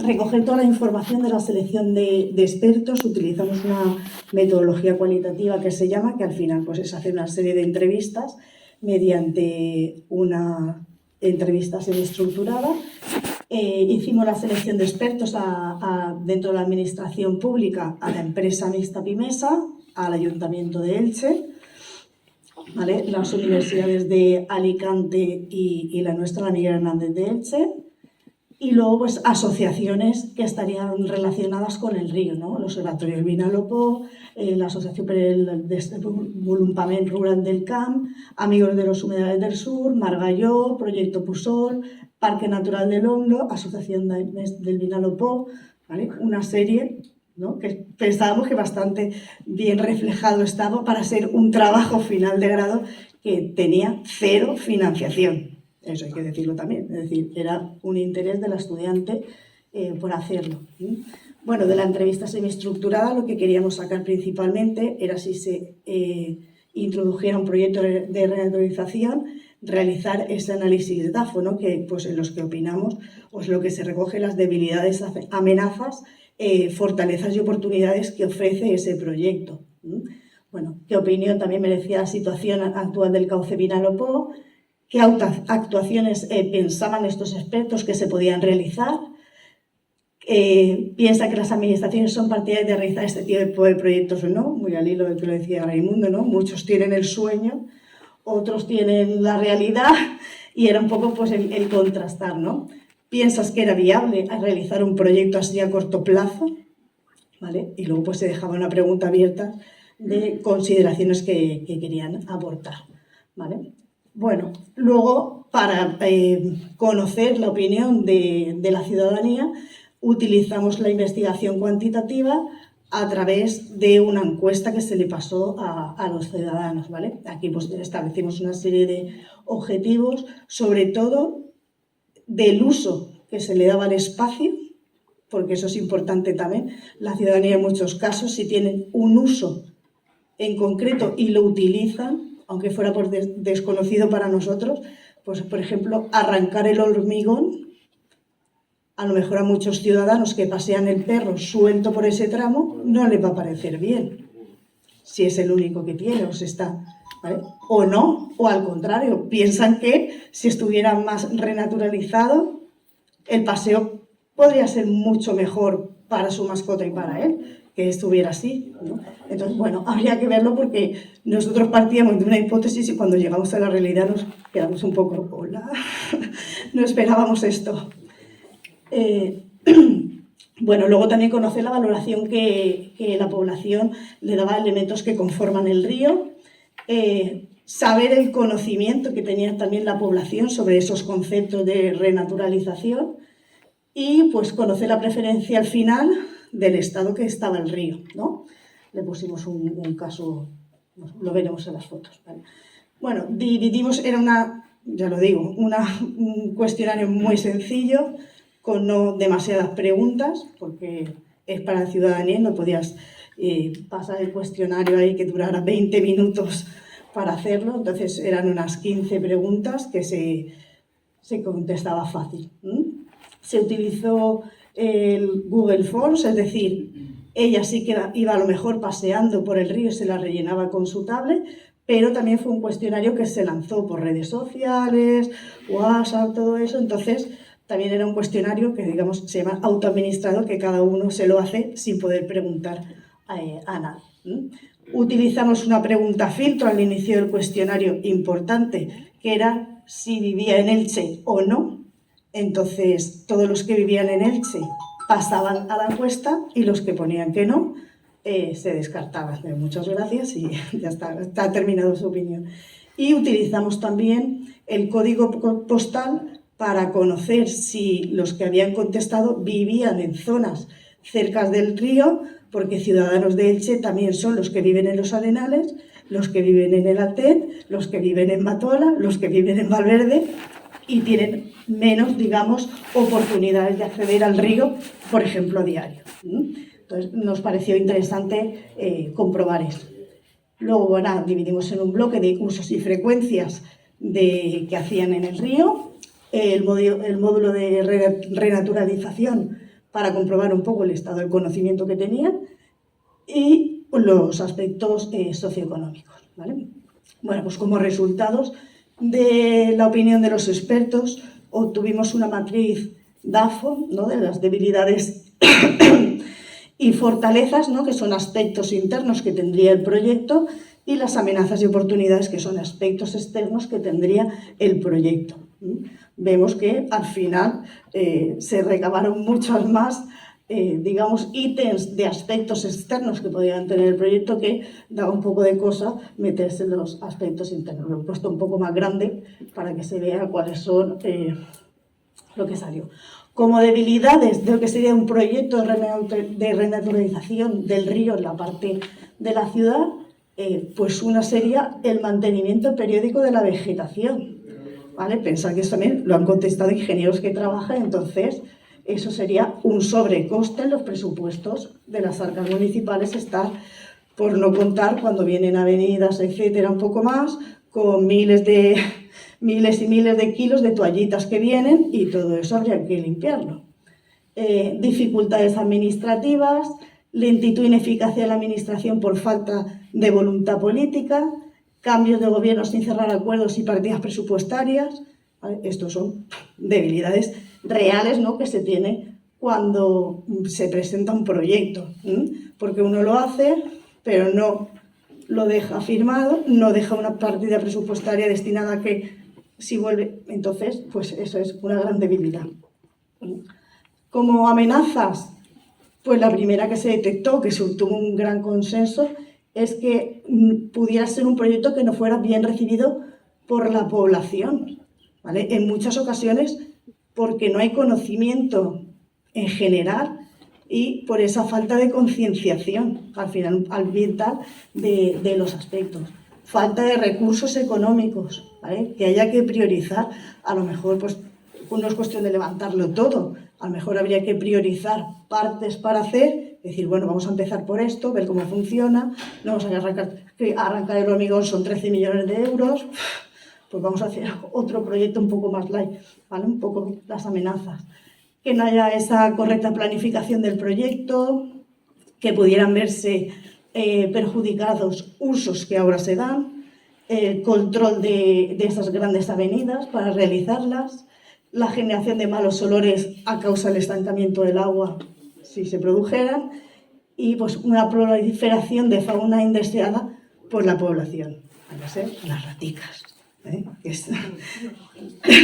recoger toda la información de la selección de expertos, utilizamos una metodología cualitativa que se llama, que al final pues, es hacer una serie de entrevistas mediante una entrevista semiestructurada. Hicimos la selección de expertos dentro de la administración pública, a la empresa mixta Pimesa, al Ayuntamiento de Elche, ¿vale? Las universidades de Alicante y la nuestra, la Miguel Hernández de Elche, y luego pues, asociaciones que estarían relacionadas con el río, ¿no? El Observatorio del Vinalopó, la Asociación per el Desenvolupament Rural del Camp, Amigos de los Humedales del Sur, Margalló, Proyecto Pusol, Parque Natural del Hondo, Asociación del Vinalopó, ¿vale? Una serie, ¿no? Que pensábamos que bastante bien reflejado estaba para ser un trabajo final de grado que tenía cero financiación. Eso hay que decirlo también, es decir, era un interés de la estudiante por hacerlo. Bueno, de la entrevista semiestructurada lo que queríamos sacar principalmente era si se introdujera un proyecto de renaturalización, realizar ese análisis DAFO, ¿no? Que, pues, en los que opinamos, pues lo que se recoge las debilidades, amenazas, fortalezas y oportunidades que ofrece ese proyecto. Bueno, ¿qué opinión también merecía la situación actual del cauce Vinalopó? ¿Qué actuaciones pensaban estos expertos que se podían realizar? ¿Piensa que las administraciones son partidarias de realizar este tipo de proyectos o no? Muy al hilo de lo que lo decía Raimundo, ¿no? Muchos tienen el sueño, otros tienen la realidad, y era un poco pues, el contrastar, ¿no? ¿Piensas que era viable realizar un proyecto así a corto plazo? ¿Vale? Y luego pues, se dejaba una pregunta abierta de consideraciones que querían aportar, ¿vale? Bueno, luego, para conocer la opinión de la ciudadanía, utilizamos la investigación cuantitativa a través de una encuesta que se le pasó a los ciudadanos, ¿vale? Aquí pues, establecimos una serie de objetivos, sobre todo del uso que se le daba al espacio, porque eso es importante también. La ciudadanía en muchos casos, si tienen un uso en concreto y lo utilizan, aunque fuera por desconocido para nosotros, pues por ejemplo, arrancar el hormigón, a lo mejor a muchos ciudadanos que pasean el perro suelto por ese tramo, no les va a parecer bien, si es el único que tiene o se está, ¿vale? O no, o al contrario, piensan que si estuviera más renaturalizado, el paseo podría ser mucho mejor para su mascota y para él, que estuviera así, ¿no? Entonces, bueno, habría que verlo porque nosotros partíamos de una hipótesis y cuando llegamos a la realidad nos quedamos un poco, hola, no esperábamos esto. Bueno, luego también conocer la valoración que la población le daba a elementos que conforman el río, saber el conocimiento que tenía también la población sobre esos conceptos de renaturalización y pues conocer la preferencia al final del estado que estaba el río, ¿no? Le pusimos un caso, lo veremos en las fotos, ¿vale? Bueno, dividimos, era ya lo digo, un cuestionario muy sencillo, con no demasiadas preguntas, porque es para la ciudadanía y no podías pasar el cuestionario ahí que durara 20 minutos para hacerlo. Entonces eran unas 15 preguntas que se contestaba fácil. Se utilizó el Google Forms, es decir, ella sí que iba a lo mejor paseando por el río y se la rellenaba con su tablet, pero también fue un cuestionario que se lanzó por redes sociales, WhatsApp, todo eso. Entonces también era un cuestionario que, digamos, se llama autoadministrado, que cada uno se lo hace sin poder preguntar a nadie. Utilizamos una pregunta filtro al inicio del cuestionario importante, que era si vivía en Elche o no. Entonces, todos los que vivían en Elche pasaban a la encuesta y los que ponían que no se descartaban. Muchas gracias y ya está terminado su opinión. Y utilizamos también el código postal para conocer si los que habían contestado vivían en zonas cerca del río, porque ciudadanos de Elche también son los que viven en los Arenales, los que viven en el Altet, los que viven en Matola, los que viven en Valverde y tienen menos, digamos, oportunidades de acceder al río, por ejemplo, a diario. Entonces, nos pareció interesante comprobar eso. Luego, bueno, dividimos en un bloque de usos y frecuencias que hacían en el río, el módulo de renaturalización para comprobar un poco el estado del conocimiento que tenían y los aspectos socioeconómicos, ¿vale? Bueno, pues como resultados de la opinión de los expertos obtuvimos una matriz DAFO, ¿no?, de las debilidades y fortalezas, ¿no?, que son aspectos internos que tendría el proyecto, y las amenazas y oportunidades, que son aspectos externos que tendría el proyecto. Vemos que al final se recabaron muchos más digamos, ítems de aspectos externos que podían tener el proyecto, que daba un poco de cosa meterse en los aspectos internos. Lo he puesto un poco más grande para que se vea cuáles son lo que salió. Como debilidades de lo que sería un proyecto de renaturalización del río en la parte de la ciudad, pues una sería el mantenimiento periódico de la vegetación, ¿vale? Pensad que eso también lo han contestado ingenieros que trabajan, entonces eso sería un sobrecoste en los presupuestos de las arcas municipales, estar, por no contar cuando vienen avenidas, etcétera, un poco más, con miles y miles de kilos de toallitas que vienen, y todo eso habría que limpiarlo. Dificultades administrativas, lentitud e ineficacia de la administración por falta de voluntad política, cambios de gobierno sin cerrar acuerdos y partidas presupuestarias, ¿vale? Estos son debilidades reales, ¿no?, que se tiene cuando se presenta un proyecto, porque uno lo hace, pero no lo deja firmado, no deja una partida presupuestaria destinada a que si vuelve, entonces, pues eso es una gran debilidad. Como amenazas, pues la primera que se detectó, que tuvo un gran consenso, es que pudiera ser un proyecto que no fuera bien recibido por la población, ¿vale? En muchas ocasiones porque no hay conocimiento en general y por esa falta de concienciación al final ambiental de los aspectos. Falta de recursos económicos, ¿vale? Que haya que priorizar. A lo mejor pues no es cuestión de levantarlo todo, a lo mejor habría que priorizar partes para hacer, decir, bueno, vamos a empezar por esto, ver cómo funciona, no vamos a arrancar el hormigón, son 13 millones de euros, pues vamos a hacer otro proyecto un poco más light, ¿vale? Un poco las amenazas. Que no haya esa correcta planificación del proyecto, que pudieran verse perjudicados usos que ahora se dan, el control de esas grandes avenidas para realizarlas, la generación de malos olores a causa del estancamiento del agua, si se produjeran, y pues una proliferación de fauna indeseada por la población, van a ser las raticas,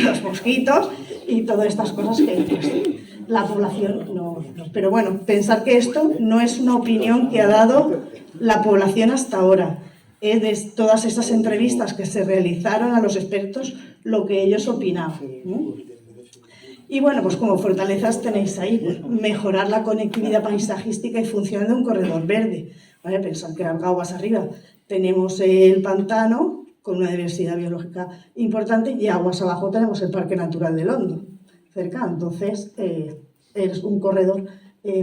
los mosquitos y todas estas cosas que pues, la población no. Pero bueno, pensar que esto no es una opinión que ha dado la población hasta ahora, es de todas esas entrevistas que se realizaron a los expertos lo que ellos opinaban. Y bueno, pues como fortalezas tenéis ahí, pues, mejorar la conectividad paisajística y funcional de un corredor verde. ¿Vale? Pensad que aguas arriba tenemos el pantano, con una diversidad biológica importante, y aguas abajo tenemos el Parque Natural del Hondo, cerca. Entonces, es un corredor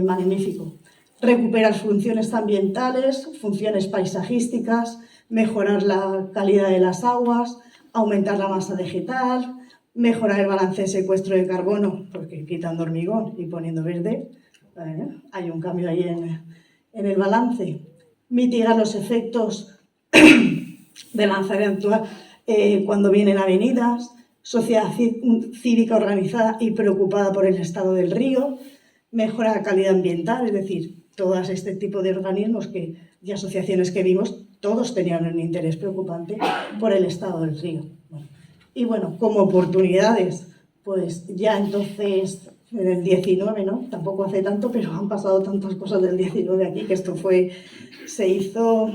magnífico. recuperar funciones ambientales, funciones paisajísticas, mejorar la calidad de las aguas, aumentar la masa vegetal, mejorar el balance de secuestro de carbono, porque quitando hormigón y poniendo verde, hay un cambio ahí en el balance, mitigar los efectos de lanzamiento cuando vienen avenidas, sociedad cívica organizada y preocupada por el estado del río, mejorar la calidad ambiental, es decir, todos este tipo de organismos y asociaciones que vimos, todos tenían un interés preocupante por el estado del río. Y bueno, como oportunidades, pues ya entonces, en el 19, ¿no? Tampoco hace tanto, pero han pasado tantas cosas del 19 aquí, que se hizo,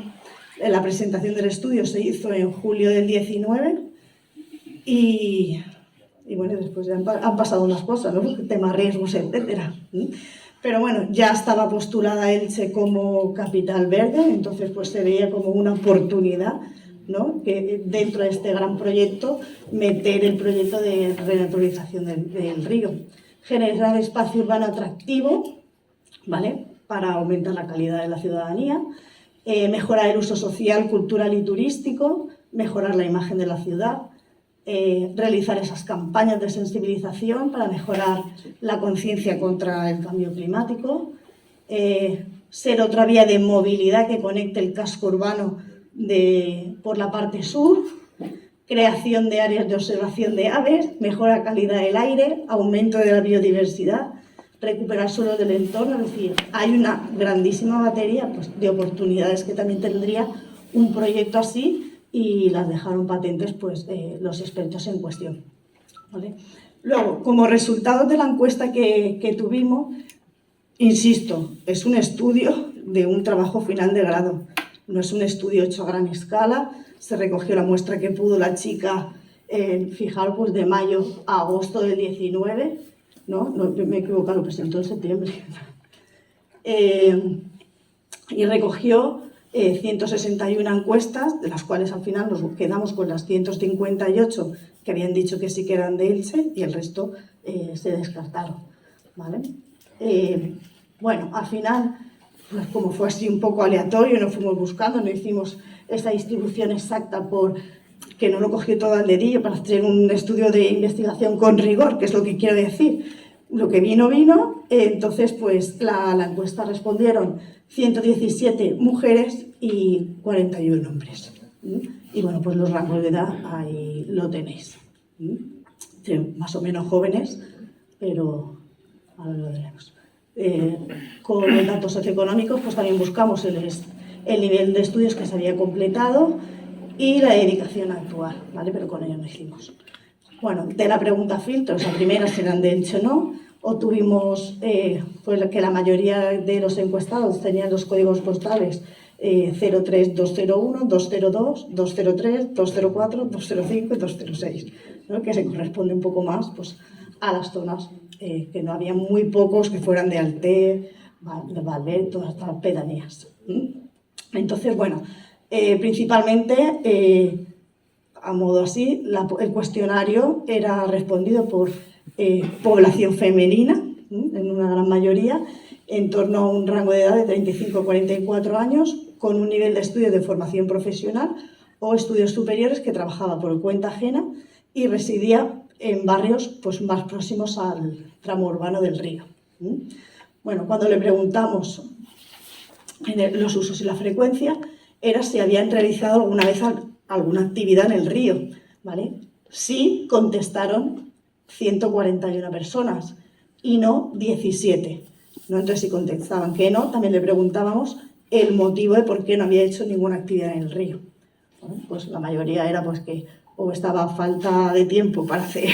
la presentación del estudio se hizo en julio del 19 y bueno, después ya han pasado unas cosas, ¿no? Temas riesgos, etcétera. Pero bueno, ya estaba postulada Elche como capital verde, entonces pues se veía como una oportunidad, ¿no? Que dentro de este gran proyecto, meter el proyecto de renaturalización del río. Generar espacio urbano atractivo, ¿vale? Para aumentar la calidad de la ciudadanía, mejorar el uso social, cultural y turístico, mejorar la imagen de la ciudad, realizar esas campañas de sensibilización para mejorar la conciencia contra el cambio climático, ser otra vía de movilidad que conecte el casco urbano por la parte sur, creación de áreas de observación de aves, mejora calidad del aire, aumento de la biodiversidad, recuperar suelos del entorno, es decir, hay una grandísima batería pues, de oportunidades que también tendría un proyecto así y las dejaron patentes pues, los expertos en cuestión. ¿Vale? Luego, como resultado de la encuesta que tuvimos, insisto, es un estudio de un trabajo final de grado, no es un estudio hecho a gran escala, se recogió la muestra que pudo la chica, fijar, pues de mayo a agosto del 19, no me he equivocado, lo presentó en septiembre, y recogió 161 encuestas, de las cuales al final nos quedamos con las 158 que habían dicho que sí que eran de Elche y el resto se descartaron, ¿vale? Bueno, al final, pues como fue así un poco aleatorio, no fuimos buscando, no hicimos esa distribución exacta que no lo cogió todo al dedillo para hacer un estudio de investigación con rigor, que es lo que quiero decir. Lo que vino, entonces pues la encuesta respondieron 117 mujeres y 41 hombres. Y bueno, pues los rangos de edad ahí lo tenéis. Más o menos jóvenes, pero ahora lo veremos. Con los datos socioeconómicos pues también buscamos el nivel de estudios que se había completado y la dedicación actual, ¿vale? Pero con ello no hicimos. Bueno, de la pregunta filtros, la primera si eran de Elche o no, obtuvimos pues que la mayoría de los encuestados tenían los códigos postales 03201, 202, 203, 204, 205 y 206, ¿no? Que se corresponde un poco más pues, a las zonas que no había muy pocos que fueran de Alté, de Valver, todas estas pedanías. Entonces, bueno, principalmente, a modo así, el cuestionario era respondido por población femenina, en una gran mayoría, en torno a un rango de edad de 35 a 44 años, con un nivel de estudio de formación profesional o estudios superiores, que trabajaba por cuenta ajena y residía en barrios pues, más próximos al tramo urbano del río. Bueno, cuando le preguntamos los usos y la frecuencia, era si habían realizado alguna vez alguna actividad en el río, ¿vale? Sí, contestaron 141 personas y no 17. ¿No? Entonces, si contestaban que no, también le preguntábamos el motivo de por qué no había hecho ninguna actividad en el río. Bueno, pues la mayoría era pues que o estaba a falta de tiempo para hacer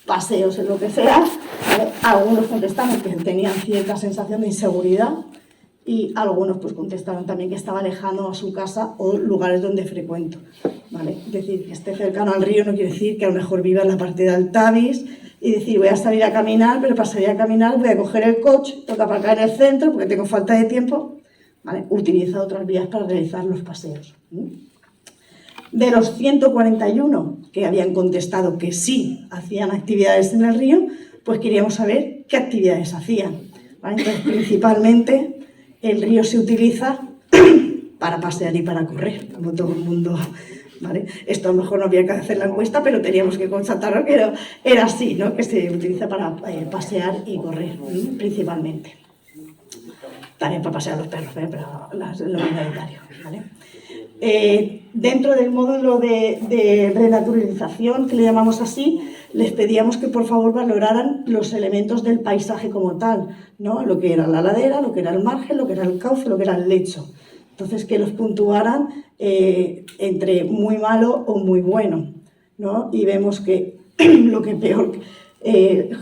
paseos en lo que sea, ¿vale? Algunos contestaron que tenían cierta sensación de inseguridad y algunos pues contestaron también que estaba lejano a su casa o lugares donde frecuento, ¿vale? Es decir, que esté cercano al río no quiere decir que a lo mejor viva en la parte de Altavis y decir voy a salir a caminar, pero para salir a caminar voy a coger el coche, toca aparcar en el centro porque tengo falta de tiempo, ¿vale? Utiliza otras vías para realizar los paseos. De los 141 que habían contestado que sí hacían actividades en el río, pues queríamos saber qué actividades hacían, ¿vale? Entonces, principalmente el río se utiliza para pasear y para correr, como todo el mundo, ¿vale? Esto a lo mejor no había que hacer la encuesta, pero teníamos que constatar que era así, ¿no? Que se utiliza para pasear y correr, principalmente. También para pasear los perros, pero lo minoritario, ¿vale? Dentro del módulo de renaturalización, que le llamamos así, les pedíamos que por favor valoraran los elementos del paisaje como tal, ¿no? Lo que era la ladera, lo que era el margen, lo que era el cauce, lo que era el lecho. Entonces, que los puntuaran entre muy malo o muy bueno, ¿no? Y vemos que lo que peor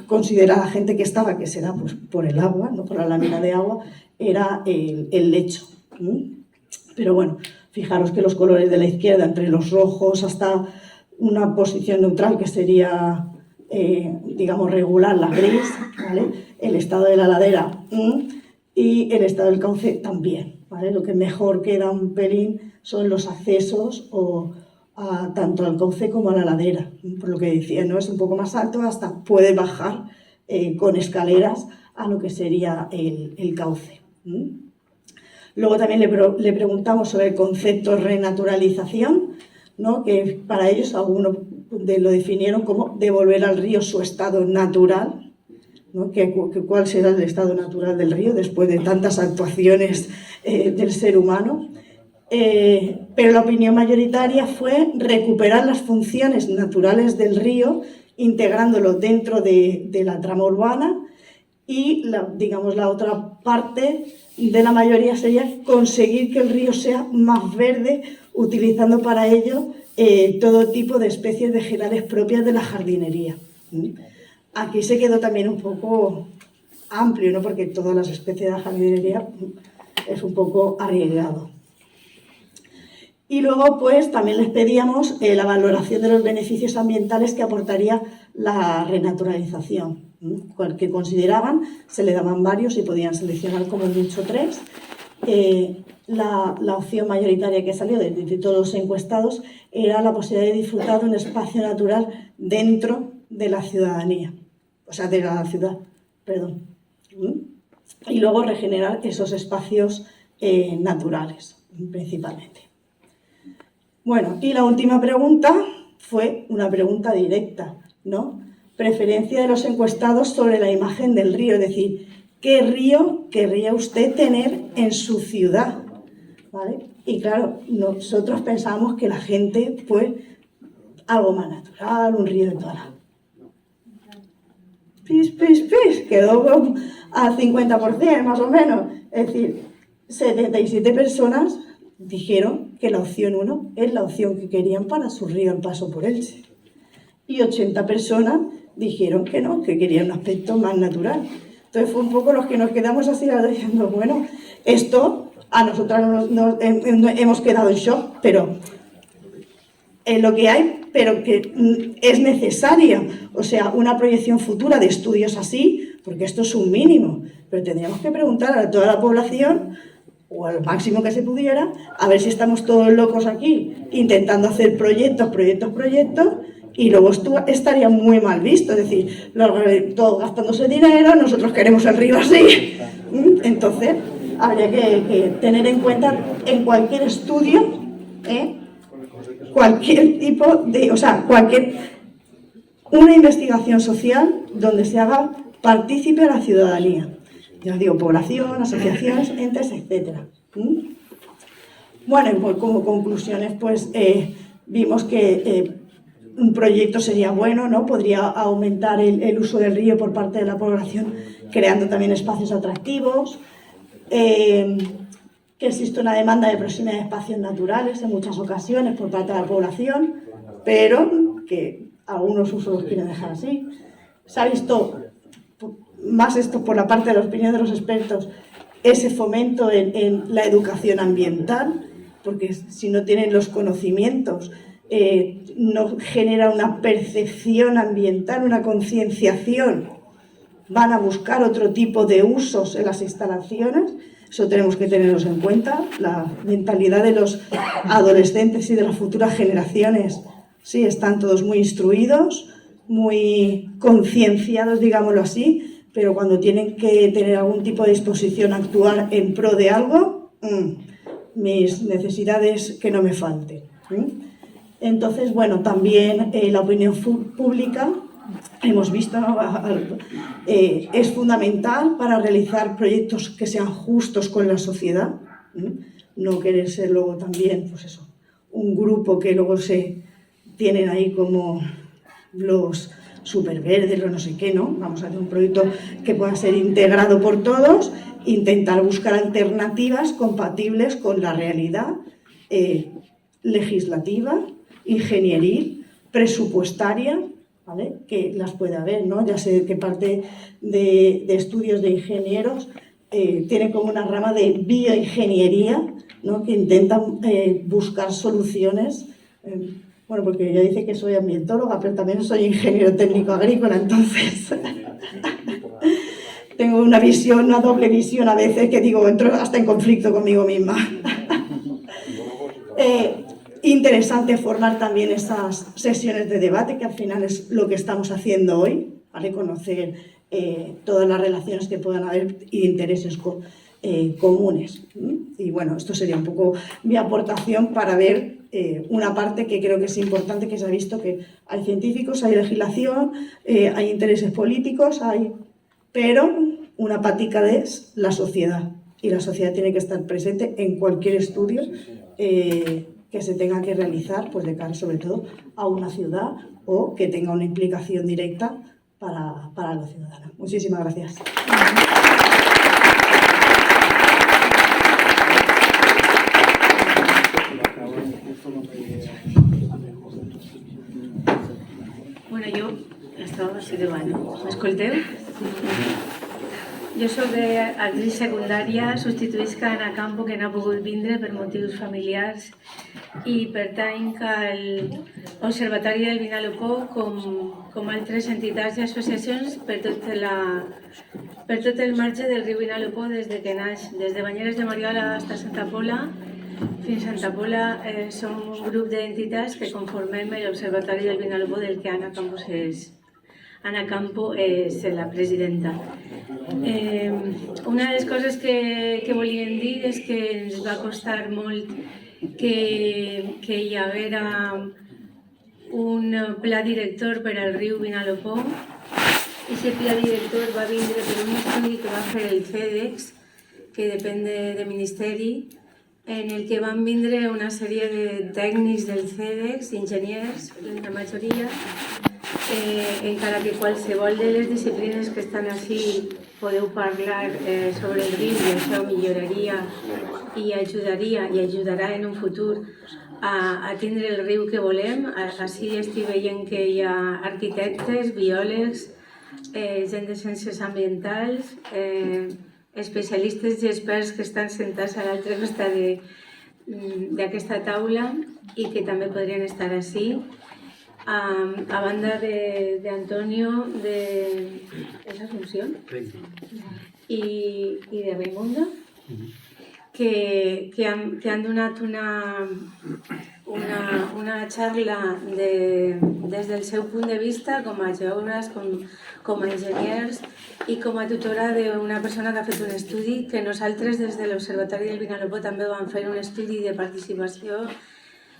considera la gente que estaba, que será pues, por el agua, no por la lámina de agua, era el lecho. Pero bueno, fijaros que los colores de la izquierda, entre los rojos hasta una posición neutral que sería, digamos, regular, la gris, ¿vale? El estado de la ladera y el estado del cauce también, ¿vale? Lo que mejor queda un pelín son los accesos tanto al cauce como a la ladera. Por lo que decía, ¿no? Es un poco más alto, hasta puede bajar con escaleras a lo que sería el cauce. Luego también le preguntamos sobre el concepto de renaturalización, ¿no? Que para ellos algunos lo definieron como devolver al río su estado natural, ¿no? ¿Cuál será el estado natural del río después de tantas actuaciones del ser humano? Pero la opinión mayoritaria fue recuperar las funciones naturales del río, integrándolo dentro de la trama urbana, y digamos, la otra parte de la mayoría sería conseguir que el río sea más verde, utilizando para ello todo tipo de especies vegetales propias de la jardinería. Aquí se quedó también un poco amplio, ¿no? Porque todas las especies de la jardinería es un poco arriesgado. Y luego, pues, también les pedíamos la valoración de los beneficios ambientales que aportaría la renaturalización, que consideraban, se le daban varios y podían seleccionar como mucho 3. La opción mayoritaria que salió de todos los encuestados era la posibilidad de disfrutar de un espacio natural dentro de la ciudadanía, o sea, de la ciudad, perdón. Y luego regenerar esos espacios naturales, principalmente. Bueno, y la última pregunta fue una pregunta directa, ¿no? Preferencia de los encuestados sobre la imagen del río, es decir, ¿qué río querría usted tener en su ciudad? ¿Vale? Y claro, nosotros pensábamos que la gente, pues, algo más natural, un río de toda la... Quedó al 50% más o menos. Es decir, 77 personas dijeron que la opción 1 es la opción que querían para su río en paso por Elche. Y 80 personas dijeron que no, que querían un aspecto más natural. Entonces fue un poco los que nos quedamos así diciendo, bueno, esto a nosotras hemos quedado en shock, pero es lo que hay, pero que es necesaria. O sea, una proyección futura de estudios así, porque esto es un mínimo, pero tendríamos que preguntar a toda la población, o al máximo que se pudiera, a ver si estamos todos locos aquí intentando hacer proyectos, y luego esto estaría muy mal visto, es decir, todos gastándose dinero, nosotros queremos el río así. Entonces, habría que tener en cuenta en cualquier estudio, cualquier tipo de, o sea, una investigación social donde se haga partícipe a la ciudadanía. Ya os digo, población, asociaciones, entes, etc. Bueno, y pues, como conclusiones, pues vimos que un proyecto sería bueno, ¿no? Podría aumentar el uso del río por parte de la población, creando también espacios atractivos, que existe una demanda de proximidad de espacios naturales en muchas ocasiones por parte de la población, pero que algunos usos los quieren dejar así. Se ha visto más esto por la parte de la opinión de los expertos, ese fomento en la educación ambiental, porque si no tienen los conocimientos, no genera una percepción ambiental, una concienciación, van a buscar otro tipo de usos en las instalaciones. Eso tenemos que tenerlos en cuenta. La mentalidad de los adolescentes y de las futuras generaciones, sí, están todos muy instruidos, muy concienciados, digámoslo así, pero cuando tienen que tener algún tipo de disposición a actuar en pro de algo, mis necesidades que no me falten. Entonces, bueno, también la opinión pública, hemos visto, ¿no? Es fundamental para realizar proyectos que sean justos con la sociedad, no querer ser luego también, pues eso, un grupo que luego se tienen ahí como los superverdes o no sé qué, ¿no? Vamos a hacer un proyecto que pueda ser integrado por todos, intentar buscar alternativas compatibles con la realidad legislativa, ingenieril, presupuestaria, ¿vale? Que las puede haber, ¿no? Ya sé que parte de estudios de ingenieros tienen como una rama de bioingeniería, ¿no? Que intentan buscar soluciones. Bueno, porque ella dice que soy ambientóloga, pero también soy ingeniero técnico agrícola, entonces tengo una visión, una doble visión a veces, que digo, entro hasta en conflicto conmigo misma. Interesante formar también esas sesiones de debate, que al final es lo que estamos haciendo hoy, ¿vale? Conocer todas las relaciones que puedan haber y intereses comunes. Y bueno, esto sería un poco mi aportación para ver una parte que creo que es importante, que se ha visto que hay científicos, hay legislación, hay intereses políticos, pero una patica es la sociedad. Y la sociedad tiene que estar presente en cualquier estudio que se tenga que realizar, pues de cara sobre todo a una ciudad o que tenga una implicación directa para la ciudadana. Muchísimas gracias. Bueno, jo estava així davant. M'escolteu? Jo soc d'actriz secundària, substituïsc a Ana Campo, que no ha pogut vindre per motius familiars, i pertanc al Observatori del Vinalopó com altres entitats i associacions per tot el marge del riu Vinalopó des de que naix. Des de Banyeres de Mariola fins a Santa Pola, Santa Pola som un grup d'entitats que conformem l'Observatori del Vinalopó, del que Ana Campo és la presidenta. Una de les coses que volíem dir és que ens va costar molt que hi haguera un pla director per al riu Vinalopó. Aquest pla director va vindre per un estudi que va fer el CEDEX, que depèn del Ministeri, en el que van vindre una sèrie de tècnics del CEDEX, enginyers, la majoria, encara que qualsevol de les disciplines que estan així podeu parlar sobre el riu, i això milloraria i ajudaria i ajudarà en un futur a tindre el riu que volem. Així estic veient que hi ha arquitectes, biòlegs, gent de ciències ambientals, especialistes i experts que estan sentats a l'altre costat d'aquesta taula i que també podrien estar així. A banda d'Antonio de Asunción i de Raimundo, que han donat una xarra des del seu punt de vista com a geògrafs, com a enginyers i com a tutora d'una persona que ha fet un estudi que nosaltres des de l'Observatori del Vinalopó també vam fer un estudi de participació.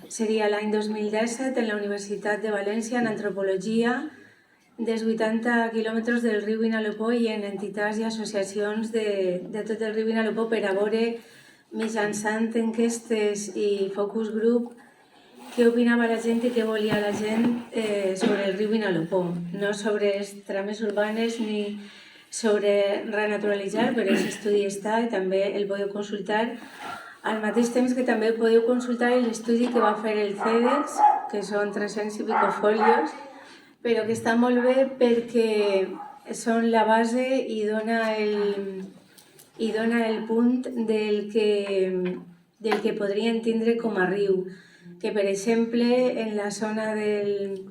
Seria l'any 2017 en la Universitat de València en antropologia dels 80 quilòmetres del riu Vinalopó i en entitats i associacions de tot el riu Vinalopó per a veure mitjançant enquestes i focus group què opinava la gent i què volia la gent sobre el riu Vinalopó, no sobre les trames urbanes ni sobre renaturalitzar, però aquest estudi està i també el podeu consultar. Al mateix temps que també podeu consultar l'estudi que va fer el CEDEX, que són 300 i pico folios, però que està molt bé perquè són la base i dona el punt del que podrien tindre com a riu. Que, per exemple, en la zona del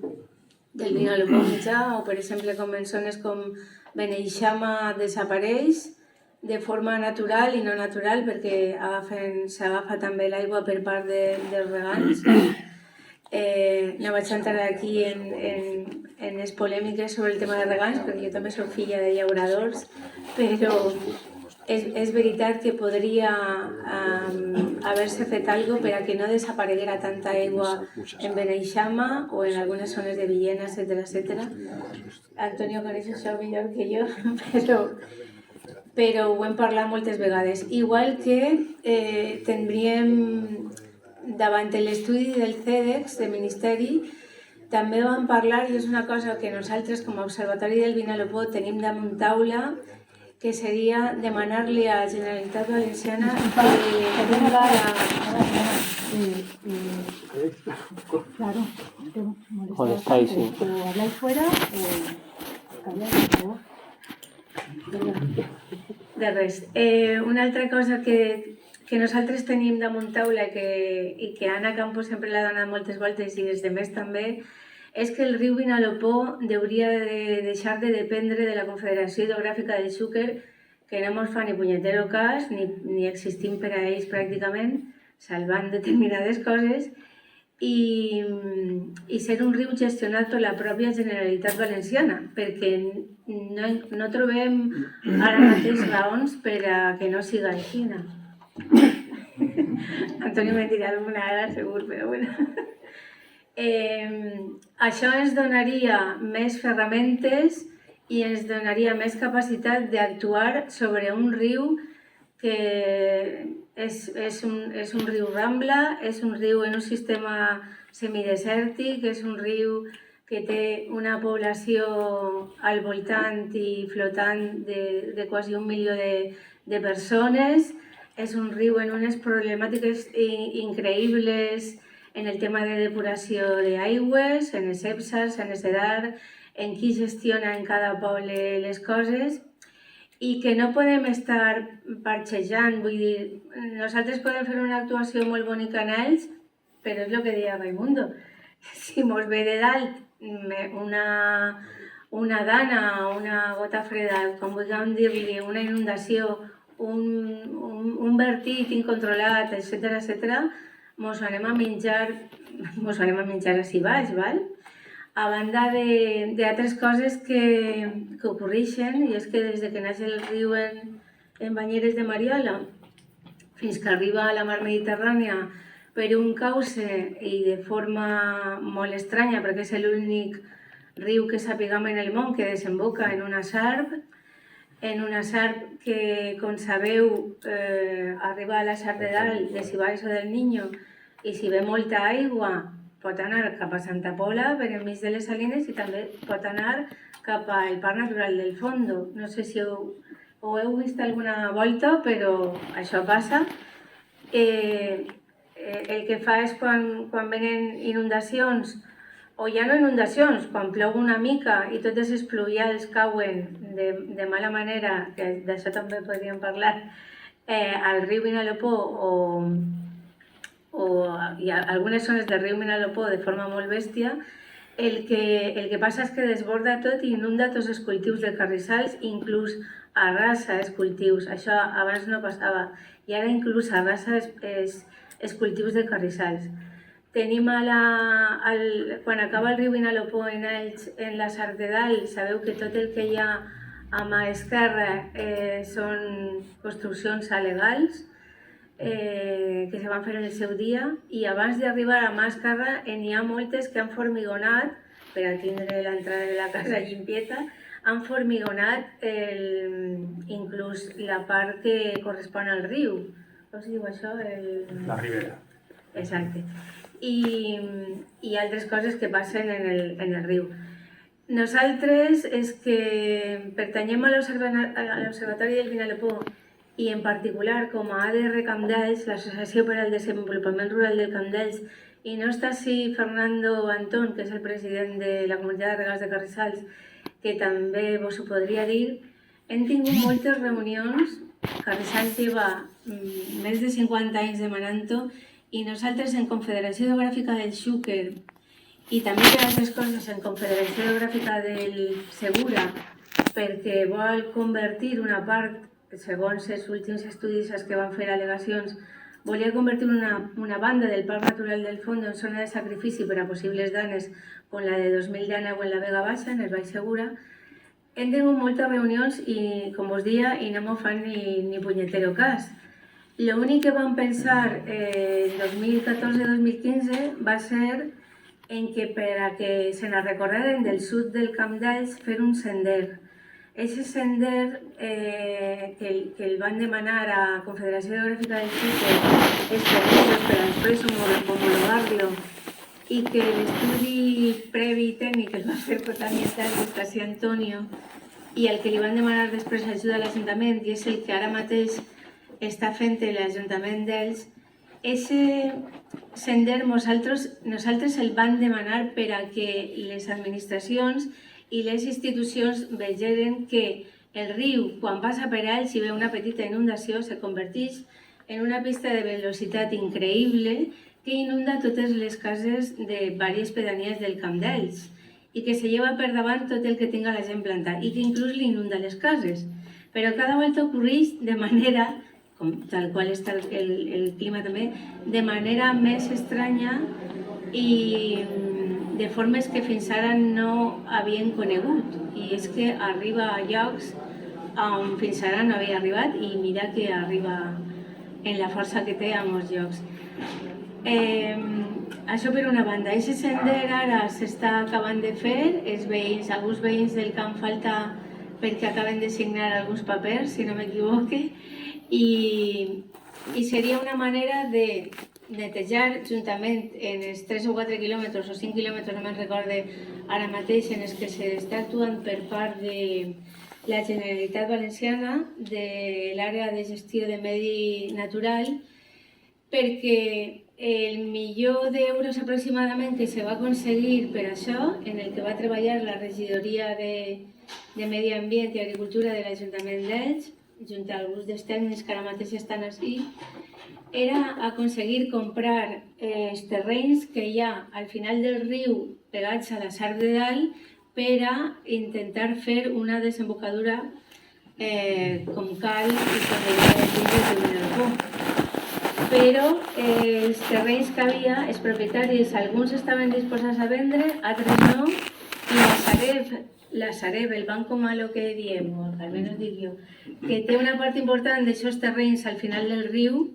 Vinalopó mitjà, o per exemple en zones com Beneixama desapareix, de forma natural i no natural, perquè s'agafa també l'aigua per part dels regants. No vaig entrar aquí en les polèmiques sobre el tema de regants, perquè jo també soc filla de llauradors, però és veritat que podria haver-se fet alguna cosa per a que no desapareguera tanta aigua en Beneixama o en algunes zones de Villena, etc. Antonio coneix això millor que jo, però ho hem parlat moltes vegades. Igual que tindríem davant l'estudi del CEDEX, del Ministeri, també vam parlar, i és una cosa que nosaltres com a Observatori del Vinalopó tenim damunt taula, que seria demanar-li a la Generalitat Valenciana Claro, Joder, está ahí, sí. o habláis fuera o calláis, por favor. de res. Una altra cosa que nosaltres tenim damunt taula i que Anna Campos sempre l'ha donat moltes voltes i els demés també, és que el riu Vinalopó hauria de deixar de dependre de la Confederació Hidrogràfica del Xúquer, que no ens fa ni punyetero cas, ni existim per a ells pràcticament, salvant determinades coses, i ser un riu gestionat per la pròpia Generalitat Valenciana, perquè no trobem ara mateix raons per a que no siga així. Antonio me dirà alguna ara, segur, però bueno. Això ens donaria més ferramentes i ens donaria més capacitat d'actuar sobre un riu que és un riu rambla, és un riu en un sistema semidesèrtic, és un riu que té una població al voltant i flotant de quasi 1 milió de persones, és un riu en unes problemàtiques increïbles en el tema de depuració d'aigües, en els EPSAs, en el SEDAR, en qui gestiona en cada poble les coses, i que no podem estar parxejant, vull dir, nosaltres podem fer una actuació molt bonica en ells, però és el que deia Raimundo, si mos ve de dalt una dana, una gota freda, com vulguem dir-li, una inundació, un vertit incontrolat, etc., mos anem a menjar així baix, val? A banda d'altres coses que ocorreixen, i és que des que naix el riu en Banyeres de Mariola fins que arriba a la mar Mediterrània per un cauce i de forma molt estranya, perquè és l'únic riu que sapiguem en el món que desemboca en una sarb que, com sabeu, arriba a la sarb de dalt, de Sibais o del Niño, i si ve molta aigua pot anar cap a Santa Pola per enmig de les salines i també pot anar cap al Parc Natural del Fondo. No sé si ho heu vist alguna volta, però això passa. El que fa és quan venen inundacions, o ja no inundacions, quan plou una mica i totes les pluvials cauen de mala manera, que d'això també podríem parlar, al riu Vinalopó i a algunes zones del riu Vinalopó de forma molt bèstia, el que passa és que desborda tot i inunda tots els cultius de carrissals, inclús arrasa els cultius. Això abans no passava, i ara inclús arrasa els cultius de carrissals. Tenim quan acaba el riu Vinalopó en la Sarc de Dalt, sabeu que tot el que hi ha a mà esquerra són construccions alegals que se van fer en el seu dia, i abans d'arribar a mà esquerra n'hi ha moltes que han formigonat, per a tindre l'entrada de la casa llimpieta, han formigonat inclús la part que correspon al riu. Com es diu això? La ribera. Exacte. I altres coses que passen en el riu. Nosaltres és que pertanyem a l'Observatori del Vinalopó i en particular com a ADR Camp d'Elx, l'Associació per al Desenvolupament Rural del Camp d'Elx, i no està així Fernando Antón, que és el president de la Comunitat de Regants de Carrissals, que també vos ho podria dir, hem tingut moltes reunions, Carrissals lleva més de 50 anys demanant-ho, i nosaltres en Confederació Hidrogràfica del Xúquer i també per altres coses en Confederació Hidrogràfica del Segura, perquè vol convertir una part, segons els últims estudis que van fer al·legacions, volia convertir una banda del Parc Natural del Fondo en zona de sacrifici per a possibles danes com la de 2019 en la Vega Baixa, en el Baix Segura. Hem tingut moltes reunions i, com us dia, i no m'ho fan ni punyetero cas. L'únic que vam pensar en 2014-2015 va ser en que per a que se n'en recordaren del sud del Camp d'Ells fer un sender. Ese sender que el van demanar a Confederació Geogràfica del Sud els permisos per a després homologar-lo i que l'estudi previ tècnic el va fer Cotamietal d'Estació Antonio i el que li van demanar després ajuda a l'Ajuntament i és el que ara mateix està fent l'Ajuntament d'Ells. Ese sender nosaltres el van demanar per a que les administracions i les institucions vegeren que el riu, quan passa per Ells i ve una petita inundació, se converteix en una pista de velocitat increïble que inunda totes les cases de diverses pedanies del Camp d'Ells i que se lleva per davant tot el que tinga la gent plantat i que inclús li inunda les cases. Però cada volta ocorreix de manera, tal qual està el clima també, de manera més estranya i de formes que fins ara no havien conegut. I és que arriba a llocs on fins ara no havia arribat i mira que arriba en la força que té a molts llocs. Això per una banda. Aquest sender ara s'està acabant de fer, alguns veïns del camp falta perquè acaben de signar alguns papers, si no m'equivoque, i seria una manera de netejar juntament en els 3 o 4 quilòmetres o 5 quilòmetres, no me'n recorde ara mateix, en els que s'està actuant per part de la Generalitat Valenciana, de l'àrea de gestió de medi natural, perquè el milió d'euros aproximadament que se va aconseguir per això, en el que va treballar la regidoria de Medi Ambient i Agricultura de l'Ajuntament d'Elx, junt a alguns dels tècnics que ara mateix estan així, era aconseguir comprar els terrenys que hi ha al final del riu pegats a la Sar de Dalt per a intentar fer una desembocadura com cal i com deia el riu de Vinalopó. Però els terrenys que havia, els propietaris, alguns estaven disposats a vendre, altres no, i la Sareb, el Banco Malo que diem, o almenys dic jo, que té una part important d'aixòs terrenys al final del riu,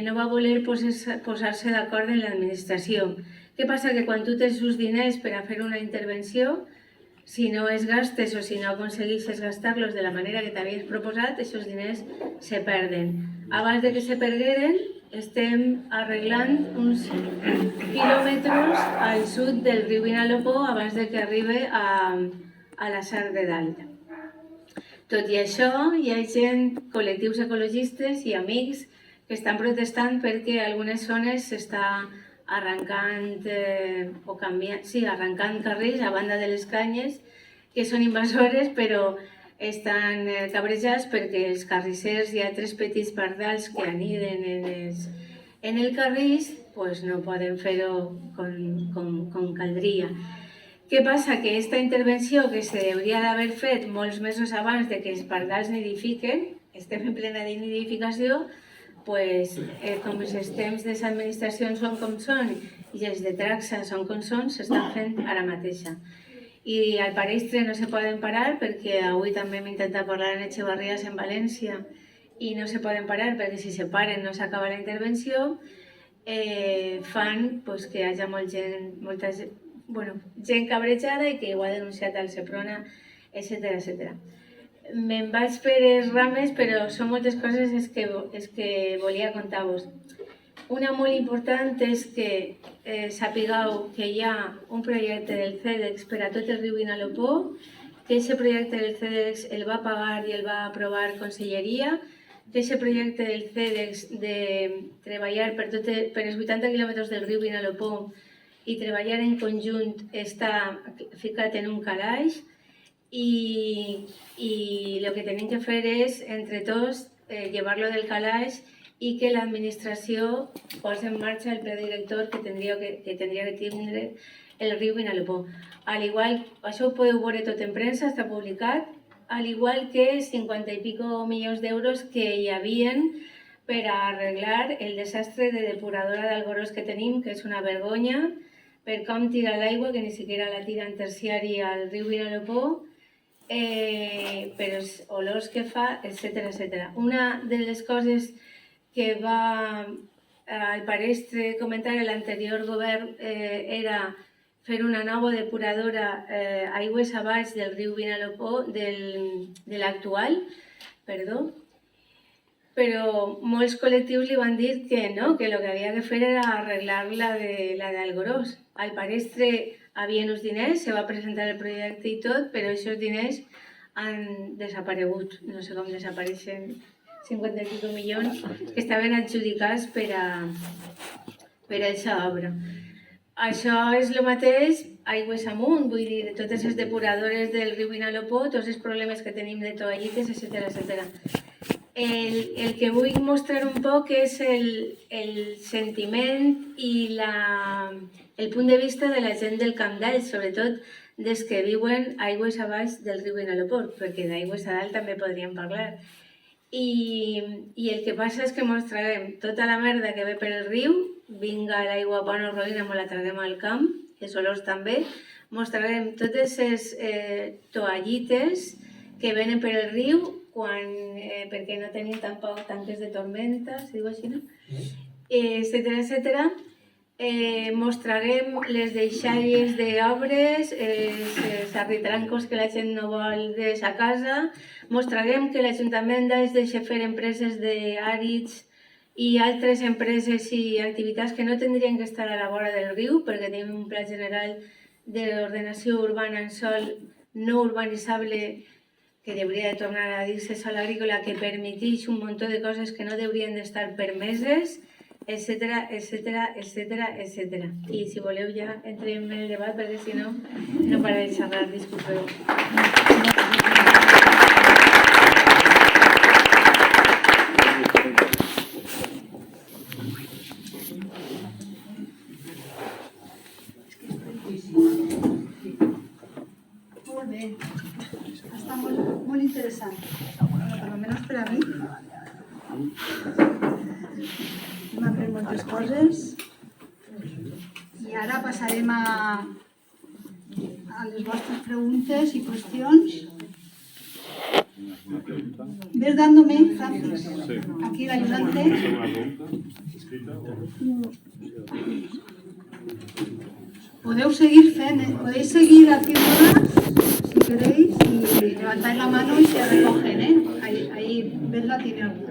no va voler posar-se d'acord en l'administració. Què passa? Que quan tu tens uns diners per a fer una intervenció, si no es gastes o si no aconsegueixes gastar-los de la manera que t'havies proposat, aquests diners se perden. Abans de que se pergueren, estem arreglant uns quilòmetres al sud del riu Vinalopó abans de que arribi a la Sar de Dalt. Tot i això, hi ha gent, col·lectius ecologistes i amics que estan protestant perquè algunes zones s'està arrencant arrencant carrers a banda de les canyes que són invasores, però estan cabrejats perquè els carrissers i altres petits pardals que aniden en el carrís no poden fer-ho com caldria. Què passa? Que aquesta intervenció que s'hauria d'haver fet molts mesos abans de que els pardals nidifiquen, estem en plena nidificació, com els temps de les administracions són com són i els de Traxa són com són, s'estan fent ara mateixa. I al Parestre no se poden parar perquè avui també hem intentat parlar en Echevarrías en València i no se poden parar perquè si se paren no s'acaba la intervenció, fan que hi hagi gent cabrejada i que ho ha denunciat al Seprona, etc. Me'n vaig per les rames, però són moltes coses que volia contar-vos. Una molt important és que sapigueu que hi ha un projecte del CEDEX per a tot el riu Vinalopó, que aquest projecte del CEDEX el va pagar i el va aprovar Conselleria, que aquest projecte del CEDEX de treballar per els 80 quilòmetres del riu Vinalopó i treballar en conjunt està ficat en un calaix, i el que tenim que fer és, entre tots, llevar-lo del calaix i que l'administració posi en marxa el pla director que tindria que tindre el riu Vinalopó. Això ho podeu veure tot en premsa, està publicat, al igual que 50 i pico milions d'euros que hi havien per a arreglar el desastre de depuradora d'Algorós que tenim, que és una vergonya, per com tira l'aigua, que ni siquiera la tira en terciari al riu Vinalopó, per els olors que fa, etc. Una de les coses que va al parestre comentar l'anterior govern era fer una nova depuradora aigües abaix del riu Vinalopó, de l'actual, perdó, però molts col·lectius li van dir que no, que el que havia de fer era arreglar la d'Algorós. Al parestre havien uns diners, se va presentar el projecte i tot, però aquests diners han desaparegut. No sé com desapareixen 50 i escaig milions que estaven adjudicats per a aquesta obra. Això és el mateix aigües amunt, vull dir, totes les depuradores del riu Vinalopó, tots els problemes que tenim de toallites, etc. El que vull mostrar un poc és el sentiment i el punt de vista de la gent del Camp d'All, sobretot des que viuen aigües a baix del riu Vinalopó, perquè d'aigües a dalt també podríem parlar. I el que passa és que mostrarem tota la merda que ve per el riu, vinga l'aigua bona o roïna, me la traguem al camp, els olors també, mostrarem totes les toallites que venen per el riu, perquè no tenim tampoc tanques de tormenta, si diu així, no? Etc. Mostrarem les deixalles d'obres, els arretrancos que la gent no vol de sa casa, mostrarem que l'Ajuntament d'Alls deixa fer empreses d'àrids i altres empreses i activitats que no tindrien que estar a la vora del riu, perquè tenim un pla general d'ordenació urbana en sòl no urbanitzable que hauria de tornar a dir-se sòl agrícola, que permeteix un munt de coses que no haurien d'estar permeses, etc. I si voleu ja entrem en el debat, perquè si no, no para de xerrar, disculpeu. Molt bé. Està molt interessant. Almenys per a mi. Hem après moltes coses. I ara passarem a les vostres preguntes i qüestions. ¿Ves dándome, Francis? Aquí el ayudante. Podéis seguir haciéndolas si queréis y levantáis la mano y se recogen, ¿eh? Ahí Vesla tiene alguna.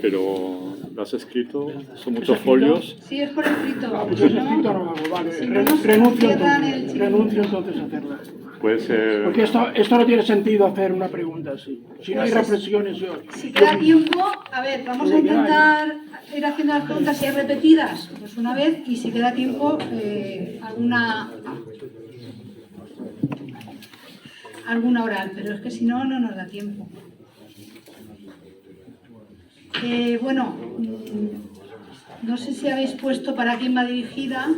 Pero lo has escrito, son muchos folios. Sí, es por escrito. Pues es escrito no hago, vale. Si no nos Renuncio cierran entonces, el renuncio entonces a hacerla. Puede ser. Porque esto no tiene sentido hacer una pregunta así. Si no hay Pues reflexiones, yo... Si queda tiempo, a ver, vamos a intentar ir haciendo las preguntas si hay repetidas, pues una vez, y si queda tiempo, alguna oral, pero es que si no, no nos da tiempo. Bueno, no sé si habéis puesto para quién va dirigida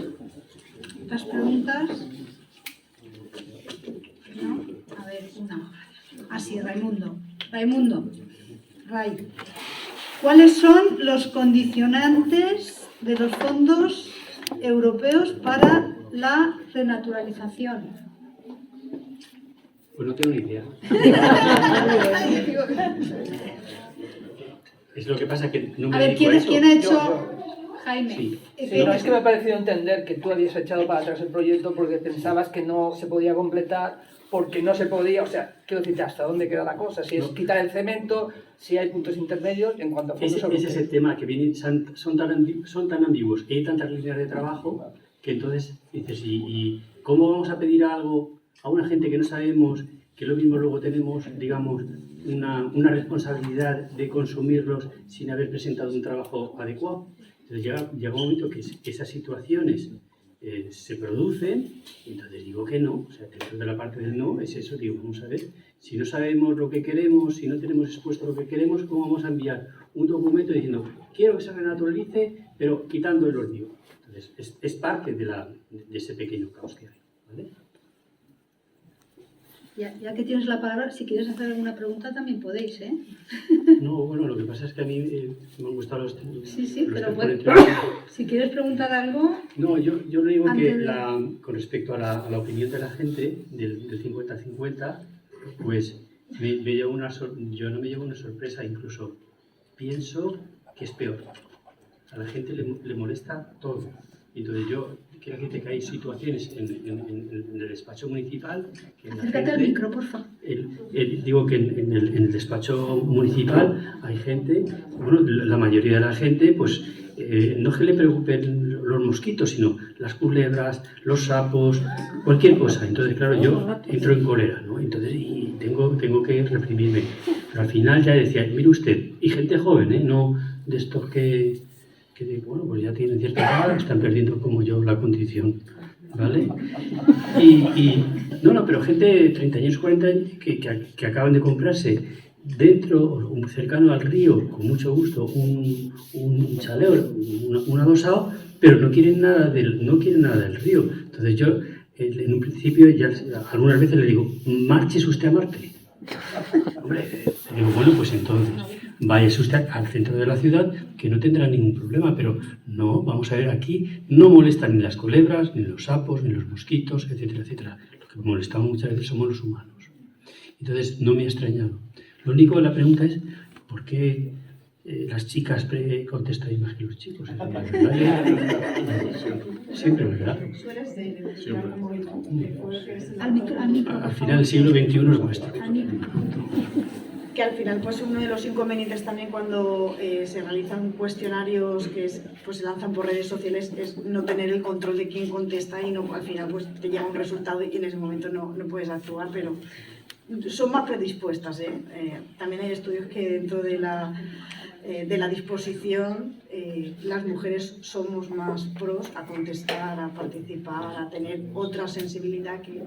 las preguntas. ¿No? A ver, una. Así, Raimundo. Ray. ¿Cuáles son los condicionantes de los fondos europeos para la renaturalización? Pues no tengo ni idea. Es lo que pasa que no me dedico a eso. ¿Quién ha hecho? Jaime. Sí. No, es que me ha parecido entender que tú habías echado para atrás el proyecto porque pensabas que no se podía completar, porque no se podía, o sea, quiero decirte, ¿hasta dónde queda la cosa? Si es quitar el cemento, si hay puntos intermedios en cuanto a fondos europeos. Ese es el tema, que son tan ambiguos, que hay tantas líneas de trabajo, que entonces dices, ¿y cómo vamos a pedir algo a una gente que no sabemos, que lo mismo luego tenemos, digamos, una responsabilidad de consumirlos sin haber presentado un trabajo adecuado? Entonces llega un momento que esas situaciones se producen, y entonces digo que no, o sea, que de la parte del no es eso, digo, vamos a ver, si no sabemos lo que queremos, si no tenemos expuesto lo que queremos, ¿cómo vamos a enviar un documento diciendo, quiero que se renaturalice, pero quitando el olvido? Entonces, es parte de ese pequeño caos que hay, ¿vale? Ya que tienes la palabra, si quieres hacer alguna pregunta también podéis, ¿eh? No, bueno, lo que pasa es que a mí me han gustado los Sí, los pero tres bueno, ponentes. si quieres preguntar algo... No, yo le digo Antes que de- con respecto a la opinión de la gente, del 50-50, pues yo no me llevo una sorpresa, incluso pienso que es peor. A la gente le molesta todo. Entonces yo quiero decirte que hay situaciones en el despacho municipal que la Acércate al gente- micro, por favor. digo que en el despacho municipal hay gente, bueno, la mayoría de la gente, pues no que le preocupen los mosquitos, sino las culebras, los sapos, cualquier cosa. Entonces, claro, yo entro en cólera, ¿no? Entonces, y tengo que reprimirme. Pero al final ya decía, mire usted, y gente joven, ¿eh? No de estos que bueno, pues ya tienen cierta edad, están perdiendo como yo la condición, ¿vale? No, pero gente de 30 años, 40 años que acaban de comprarse dentro, cercano al río, con mucho gusto, un chaleo, un adosado, pero no quieren nada del río. Entonces yo, en un principio, ya algunas veces le digo, márchese usted a Marte. Hombre, digo, bueno, pues entonces, váyase usted al centro de la ciudad, que no tendrá ningún problema, pero no, vamos a ver, aquí no molestan ni las culebras, ni los sapos, ni los mosquitos, etcétera, etcétera. Lo que molestamos muchas veces somos los humanos. Entonces, no me ha extrañado. Lo único, la pregunta es, ¿por qué las chicas contestáis más que los chicos? Siempre, ¿verdad? Al final el siglo XXI es nuestro. Que al final pues uno de los inconvenientes también cuando se realizan cuestionarios que pues se lanzan por redes sociales es no tener el control de quién contesta y no, al final pues te llega un resultado y en ese momento no puedes actuar, pero son más predispuestas, ¿eh? También hay estudios que dentro de la disposición las mujeres somos más pros a contestar, a participar, a tener otra sensibilidad que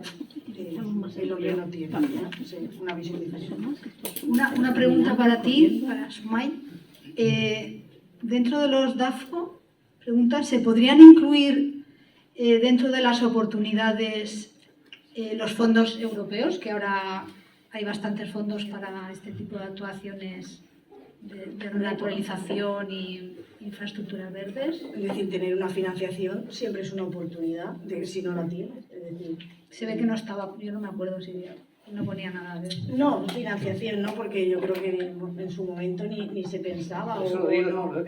el hombre no tiene, ¿no? Sí, una visión diferente. Una pregunta para ti, para Sumay. Dentro de los DAFO, ¿se podrían incluir dentro de las oportunidades los fondos europeos, que ahora hay bastantes fondos para este tipo de actuaciones de renaturalización y infraestructuras verdes? Es decir, tener una financiación siempre es una oportunidad, si no la tienes. Es decir, Se ve que no estaba, yo no me acuerdo si no ponía nada de eso. no, financiación no, porque yo creo que en su momento ni se pensaba. Eso lo digo, no.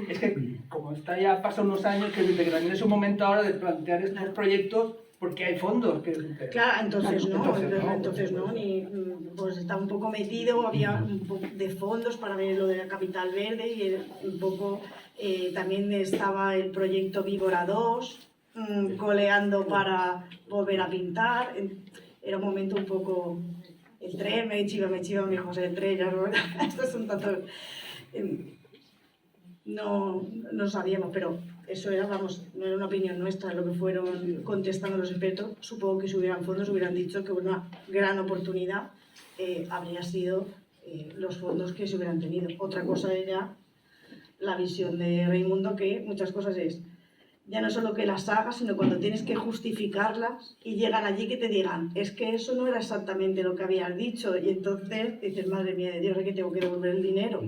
Es que como está ya pasan unos años, que también es un momento ahora de plantear estos proyectos porque hay fondos. Claro, entonces no, pues está un poco metido, había un poco de fondos para ver lo de la capital verde y un poco también estaba el proyecto Víbora 2, coleando para volver a pintar. Era un momento un poco el tren, me chiva, mi José el tren, ya no, estos son tantos. No sabíamos, pero eso era, vamos, no era una opinión nuestra, lo que fueron contestando los expertos. Supongo que si hubieran fondos hubieran dicho que una gran oportunidad habría sido los fondos que se hubieran tenido. Otra cosa era la visión de Raimundo, que muchas cosas es ya no solo que las hagas, sino cuando tienes que justificarlas y llegan allí que te digan, es que eso no era exactamente lo que habías dicho, y entonces dices, madre mía de Dios, es que tengo que devolver el dinero.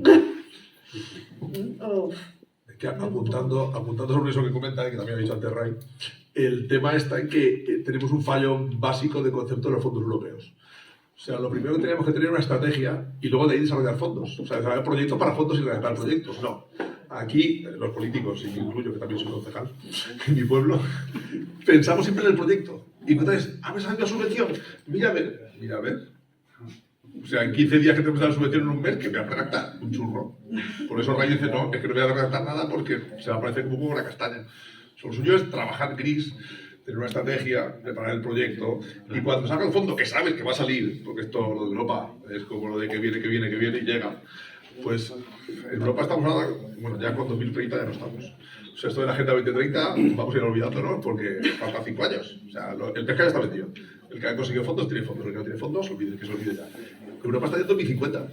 Es que apuntando sobre eso que comenta, que también ha dicho antes Ray, el tema está en que tenemos un fallo básico de concepto de los fondos europeos. O sea, lo primero que teníamos que tener una estrategia y luego de ahí desarrollar fondos. O sea, desarrollar proyectos para fondos y realizar proyectos. No. Aquí, los políticos, y me incluyo, que también soy concejal en mi pueblo, pensamos siempre en el proyecto. Y entonces, ¿me salido la subvención? Mira a ver. O sea, en 15 días que tenemos la subvención en un mes, que me va a redactar un churro. Por eso Ray dice, no, es que no voy a redactar nada porque se va a parecer como una castaña. Lo suyo es trabajar gris, tener una estrategia, preparar el proyecto, y cuando salga el fondo, que sabes que va a salir, porque esto, lo de Europa, es como lo de que viene y llega, pues en Europa estamos ahora, bueno, ya con 2030 ya no estamos. O sea, esto de la Agenda 2030 vamos a ir olvidándonos porque faltan 5 años. O sea, el pescado ya está vendido. El que ha conseguido fondos tiene fondos, el que no tiene fondos, que se olvide ya. Europa está en 2050. O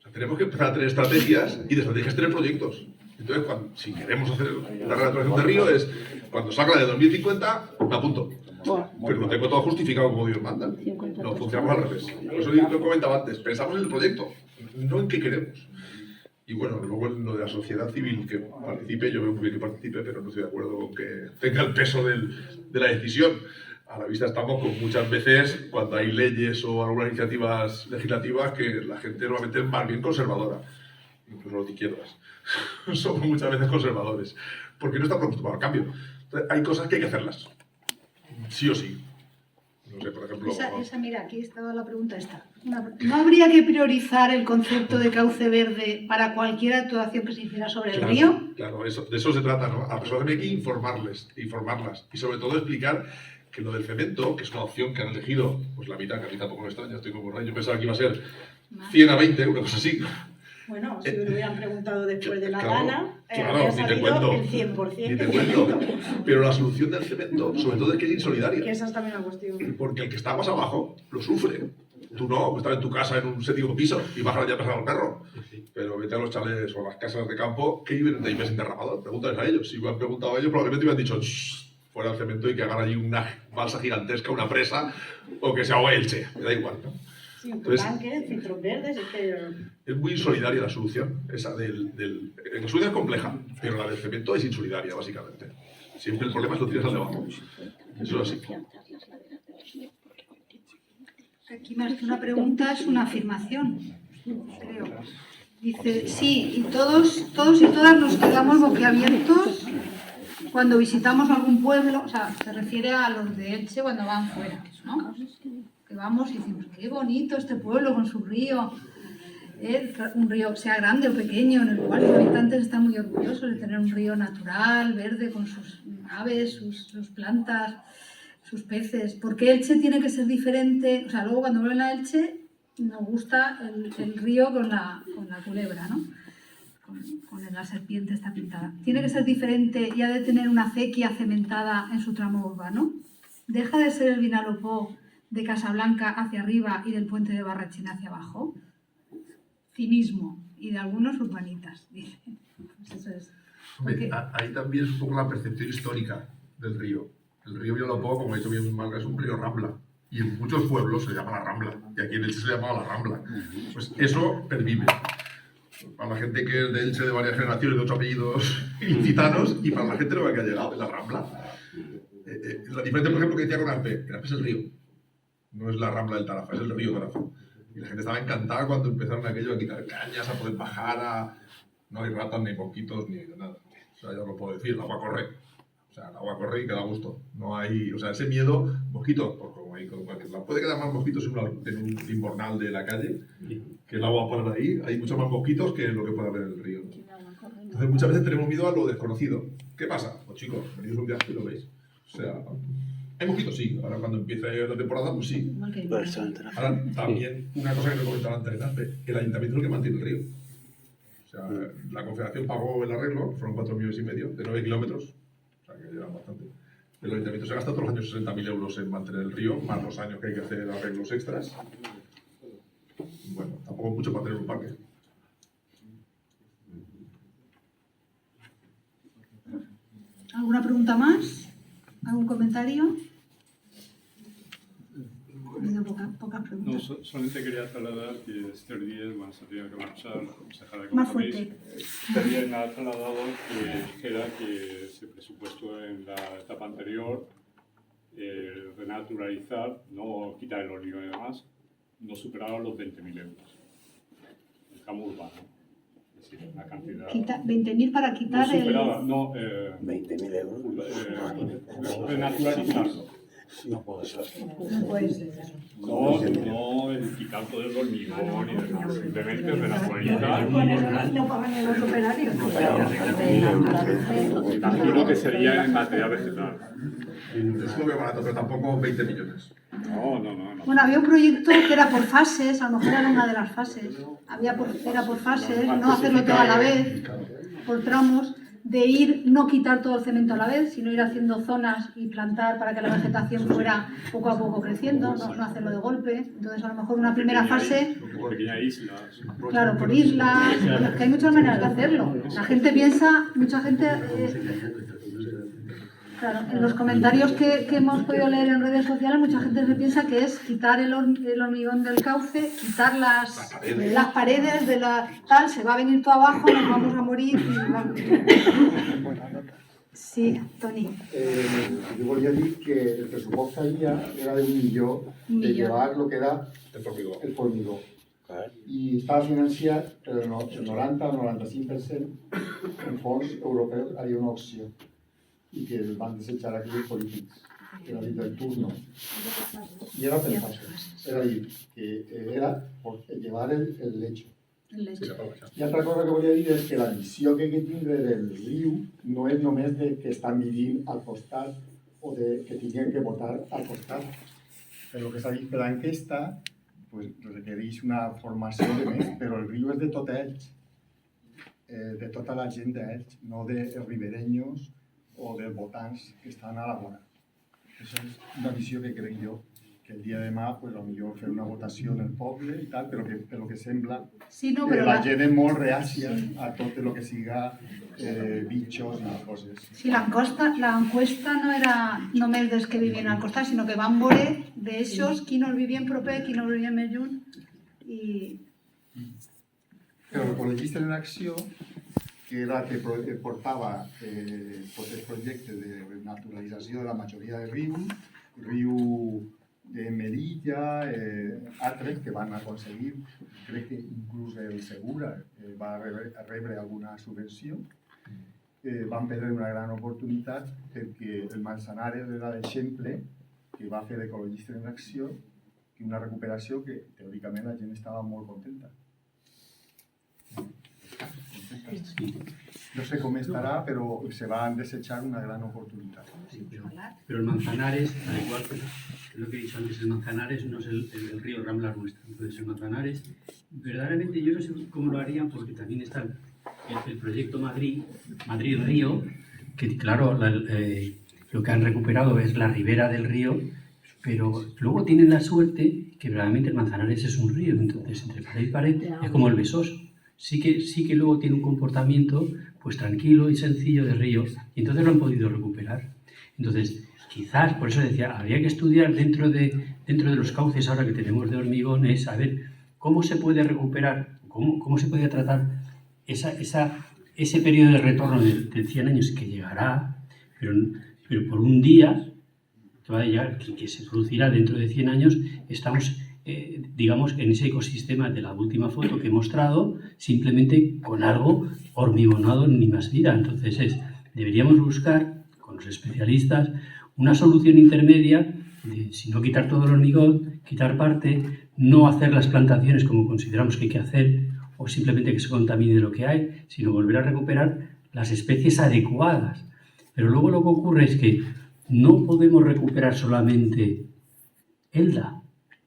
sea, tenemos que empezar a tener estrategias y de estrategias tener proyectos. Entonces, si queremos hacer la renaturación de río, es cuando salga de 2050, me apunto. Pero lo tengo todo justificado como Dios manda. No, funcionamos al revés. Por eso lo comentaba antes, pensamos en el proyecto, no en qué queremos. Y bueno, luego en lo de la sociedad civil que participe, yo veo muy bien que participe, pero no estoy de acuerdo con que tenga el peso de la decisión. A la vista estamos con muchas veces, cuando hay leyes o algunas iniciativas legislativas, que la gente normalmente es más bien conservadora, incluso los de izquierdas. Somos muchas veces conservadores, porque no está preocupado al cambio. Entonces, hay cosas que hay que hacerlas, sí o sí. No sé, por ejemplo... Mira, aquí estaba la pregunta esta. ¿No habría que priorizar el concepto de cauce verde para cualquier actuación que se hiciera sobre el río? Claro, de eso se trata, ¿no? A las personas también hay que informarlas, y sobre todo explicar que lo del cemento, que es una opción que han elegido, pues la mitad, que a mí tampoco me extraña, estoy como Ray, yo pensaba que iba a ser 100 a 20, una cosa así. Bueno, si me lo hubieran preguntado después de la gana, claro, habría ni te salido cuento, el 100%. ni te cuento. Pero la solución del cemento, sobre todo, es que es insolidaria. Que esa es también la cuestión. Porque el que está más abajo lo sufre. Tú no, estás en tu casa en un séptimo piso y bajas ya a pasar al perro. Pero vete a los chalets o a las casas de campo que viven de ahí sin derramador. Pregúntales a ellos. Si me han preguntado a ellos, probablemente me han dicho fuera el cemento y que hagan allí una balsa gigantesca, una presa, o que se ahogue Elche. Me da igual, ¿no? Sí, tanques, filtros verdes, es muy insolidaria la solución. Esa la solución es compleja, pero la del cemento es insolidaria, básicamente. Siempre el problema es lo tienes al debajo. Eso es así. Aquí más que una pregunta es una afirmación, creo. Dice, sí, y todos y todas nos quedamos boquiabiertos cuando visitamos algún pueblo, o sea, se refiere a los de Elche cuando van fuera, ¿no? Que vamos y decimos, qué bonito este pueblo con su río, un río, sea grande o pequeño, en el cual los habitantes están muy orgullosos de tener un río natural, verde, con sus aves, sus plantas, sus peces. ¿Por qué Elche tiene que ser diferente? O sea, luego cuando vuelven a Elche nos gusta el río con la culebra, ¿no? Con la serpiente está pintada. Tiene que ser diferente y ha de tener una acequia cementada en su tramo urbano. Deja de ser el Vinalopó de Casablanca hacia arriba y del puente de Barrachina hacia abajo. Cinismo. Y de algunos urbanitas, dice. Pues eso es. Porque... Ahí también es un poco la percepción histórica del río. El río Vinalopó, como ha dicho bien Malga, es un río Rambla. Y en muchos pueblos se llama la Rambla. Y aquí en Elche se llamaba la Rambla. Pues eso pervive. Para la gente que es de Elche de varias generaciones, de 8 apellidos ilicitanos, y para la gente nueva que ha llegado, es la Rambla. La diferencia, por ejemplo, que decía con Arpe es el río. No es la Rambla del Tarafa, es el río Tarafa. Y la gente estaba encantada cuando empezaron aquello a quitar cañas, a poder bajar No hay ratas, ni mosquitos, ni nada. O sea, ya os lo puedo decir, el agua corre. O sea, el agua corre y queda a gusto. No hay... O sea, ese miedo, mosquitos, pues como hay con cualquier lado. Puede quedar más mosquitos en un invernal de la calle, que el agua por ahí. Hay muchos más mosquitos que lo que puede haber en el río. Entonces, muchas veces tenemos miedo a lo desconocido. ¿Qué pasa? Pues chicos, venís un viaje y lo veis. O sea... Hay mosquitos, sí. Ahora cuando empiece la temporada, pues sí. Ahora, también, una cosa que no comentaba antes, el ayuntamiento es lo que mantiene el río. O sea, la Confederación pagó el arreglo, fueron 4,5 millones, de 9 kilómetros, o sea, que llevan bastante. El ayuntamiento se gasta todos los años 60.000 euros en mantener el río, más los años que hay que hacer arreglos extras. Bueno, tampoco mucho para tener un parque. ¿Alguna pregunta más? ¿Algún comentario? Pocas preguntas. No, solamente quería trasladar que Esther Díez, bueno, se tenía que marchar, la concejala de Más Compromís. fuerte. Esther Díez me ha trasladado que dijera que se presupuestó en la etapa anterior renaturalizar, no quitar el hormigón y demás, no superaba los 20.000 euros. El tramo urbano. Es decir, una cantidad... 20.000 para quitar no superaba, el... No, 20.000 euros. Renaturalizarlo. No puede ser. No puede ser eso. No el quitar todo el hormigón y demás, simplemente renaturalizar. No pagan los operarios. Imagino que sería en materia vegetal. Es lo que barato, pero tampoco 20 millones. No. Bueno, había un proyecto que era por fases, a lo mejor era una de las fases. Era por fases, no hacerlo todo a la vez, por tramos. De no quitar todo el cemento a la vez, sino ir haciendo zonas y plantar para que la vegetación fuera poco a poco creciendo, no hacerlo de golpe. Entonces, a lo mejor una primera fase... Pequeñas islas. Claro, por islas, que hay muchas maneras de hacerlo. La gente piensa, mucha gente... Claro, en los comentarios que hemos podido leer en redes sociales, mucha gente se piensa que es quitar el hormigón del cauce, quitar las paredes de la tal, se va a venir todo abajo, nos vamos a morir y vamos. Sí, Toni. Jo volia dir que el pressupost que hi havia era de 1 milió de llevar lo que era el formigó. I estava financiat el 90 o 95% en fons europeus, havia una opció i que el van desitjar aquells polítics, que era dir del turno. I era per paso, era dir, que era por llevar el lecho. I altra cosa que volia dir és que la visió que tindre del riu no és només de que estan vivint al costat o de que tinguin que votar al costat. Per lo que s'ha dit per l'enquesta, pues, requereix una formació de més, però el riu és de tot ells, de tota la gent d'ells, no dels riberenyos o dels votants que estan a la vora. Això és una visió que crec jo, que el dia de demà, pues, potser fer una votació en el poble i tal, però que per lo que sembla Sí, no, però la gent és molt reàcia a tot el que siga bitxos i coses. Sí, l'enquesta no era només dels que vivien al costat, sinó que van veure d'ells qui no vivien proper, qui no vivien més lluny. Però l'Ecologistes en Acció, que era que portava tots els projectes de renaturalització de la majoria de rius, riu de Melilla, altres que van aconseguir, crec que inclús el Segura va rebre alguna subvenció, van perdre una gran oportunitat perquè el Manzanares era l'exemple que va fer Ecologistes en Acció i una recuperació que teòricament la gent estava molt contenta. No sé com estarà, però se van desechar una gran oportunidad. Sí, pero el Manzanares, al igual que lo que he dicho antes, el Manzanares no es el río Rambla nuestro. Entonces el Manzanares, verdaderamente yo no sé cómo lo harían, porque también está el proyecto Madrid-Río, que claro, lo que han recuperado es la ribera del río, pero luego tienen la suerte que verdaderamente el Manzanares es un río, entonces entre pared y pared es como el Besós. Sí que luego tiene un comportamiento pues tranquilo y sencillo de río, y entonces lo han podido recuperar. Entonces, quizás, por eso decía, habría que estudiar dentro de los cauces ahora que tenemos de hormigón, es saber cómo se puede recuperar, cómo se puede tratar ese periodo de retorno de 100 años que llegará, pero por un día que va a llegar, que se producirá dentro de 100 años, estamos digamos, en ese ecosistema de la última foto que he mostrado, simplemente con algo hormigonado ni más vida. Entonces deberíamos buscar, con los especialistas, una solución intermedia de, si no quitar todo el hormigón, quitar parte, no hacer las plantaciones como consideramos que hay que hacer, o simplemente que se contamine lo que hay, sino volver a recuperar las especies adecuadas. Pero luego lo que ocurre es que no podemos recuperar solamente Elda,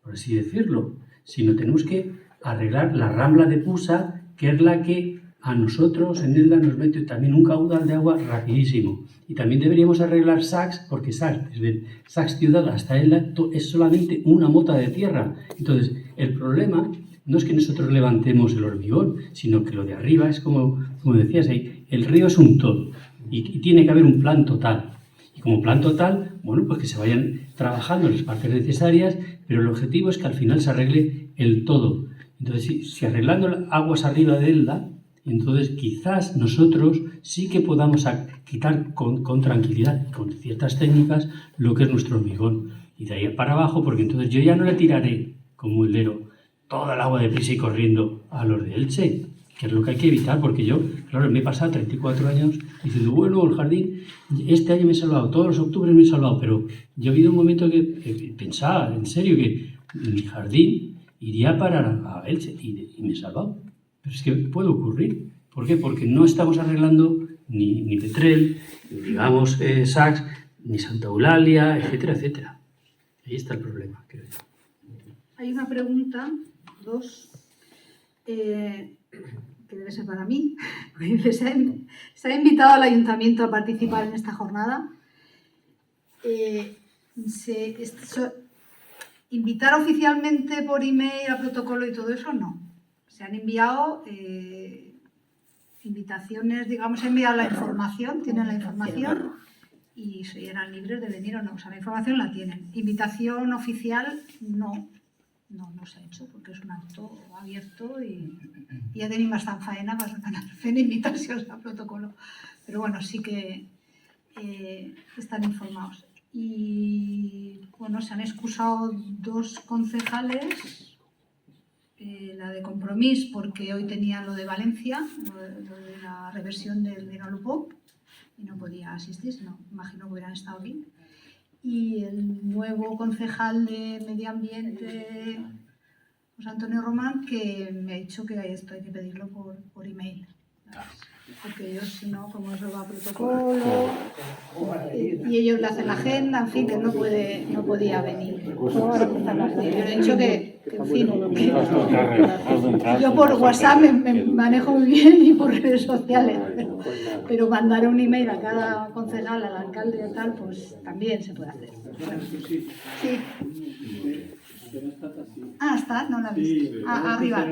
por así decirlo, sino tenemos que arreglar la rambla de Pusa, que es la que a nosotros en Elda nos mete también un caudal de agua rapidísimo. Y también deberíamos arreglar Sax, porque Sax, desde Sax ciudad hasta Elda, es solamente una mota de tierra. Entonces, el problema no es que nosotros levantemos el hormigón, sino que lo de arriba es como decías ahí, el río es un todo y tiene que haber un plan total. Y como plan total, bueno, pues que se vayan trabajando las partes necesarias, pero el objetivo es que al final se arregle el todo. Entonces, si arreglando aguas arriba de Elda, entonces quizás nosotros sí que podamos quitar con tranquilidad, con ciertas técnicas, lo que es nuestro hormigón. Y de ahí para abajo, porque entonces yo ya no le tiraré como heldero toda el agua deprisa y corriendo a los de Elche, que es lo que hay que evitar, porque yo, claro, me he pasado 34 años diciendo, bueno, el jardín, este año me he salvado, todos los octubres me he salvado, pero yo he habido un momento que pensaba, en serio, que mi jardín iría a parar a Elche y me he salvado. Pero es que puede ocurrir. ¿Por qué? Porque no estamos arreglando ni Petrel, ni digamos Sax, ni Santa Eulalia, etcétera, etcétera. Ahí está el problema, creo yo. Hay una pregunta, dos, que debe ser para mí. Dice, ¿se ha invitado al ayuntamiento a participar en esta jornada? Invitar oficialmente por email, a protocolo y todo eso, no. Se han enviado invitaciones, digamos, he enviado la información, tienen la información, y eran libres de venir o no. O sea, la información la tienen. Invitación oficial no se ha hecho porque es un acto abierto y ja tenim bastant faena anar fent invitacions a protocolo. Pero bueno, sí que están informados. Y bueno, se han excusado 2 concejales, la de Compromís porque hoy tenía lo de Valencia, lo de la reversión del Vinalopó, y no podía asistir, sino imagino que hubieran estado aquí. Y el nuevo concejal de Medio Ambiente, José Antonio Román, que me ha dicho que esto hay que pedirlo por email. Porque ellos, si no, como eso va a protocolo, y ellos le hacen la agenda, en fin, que no podía venir. Yo le he dicho que en fin, yo por WhatsApp me manejo muy bien y por redes sociales, pero mandar un email a cada concejal, al alcalde y tal, pues también se puede hacer. Sí. Ah, està? No l'ha vist. Ha arribat.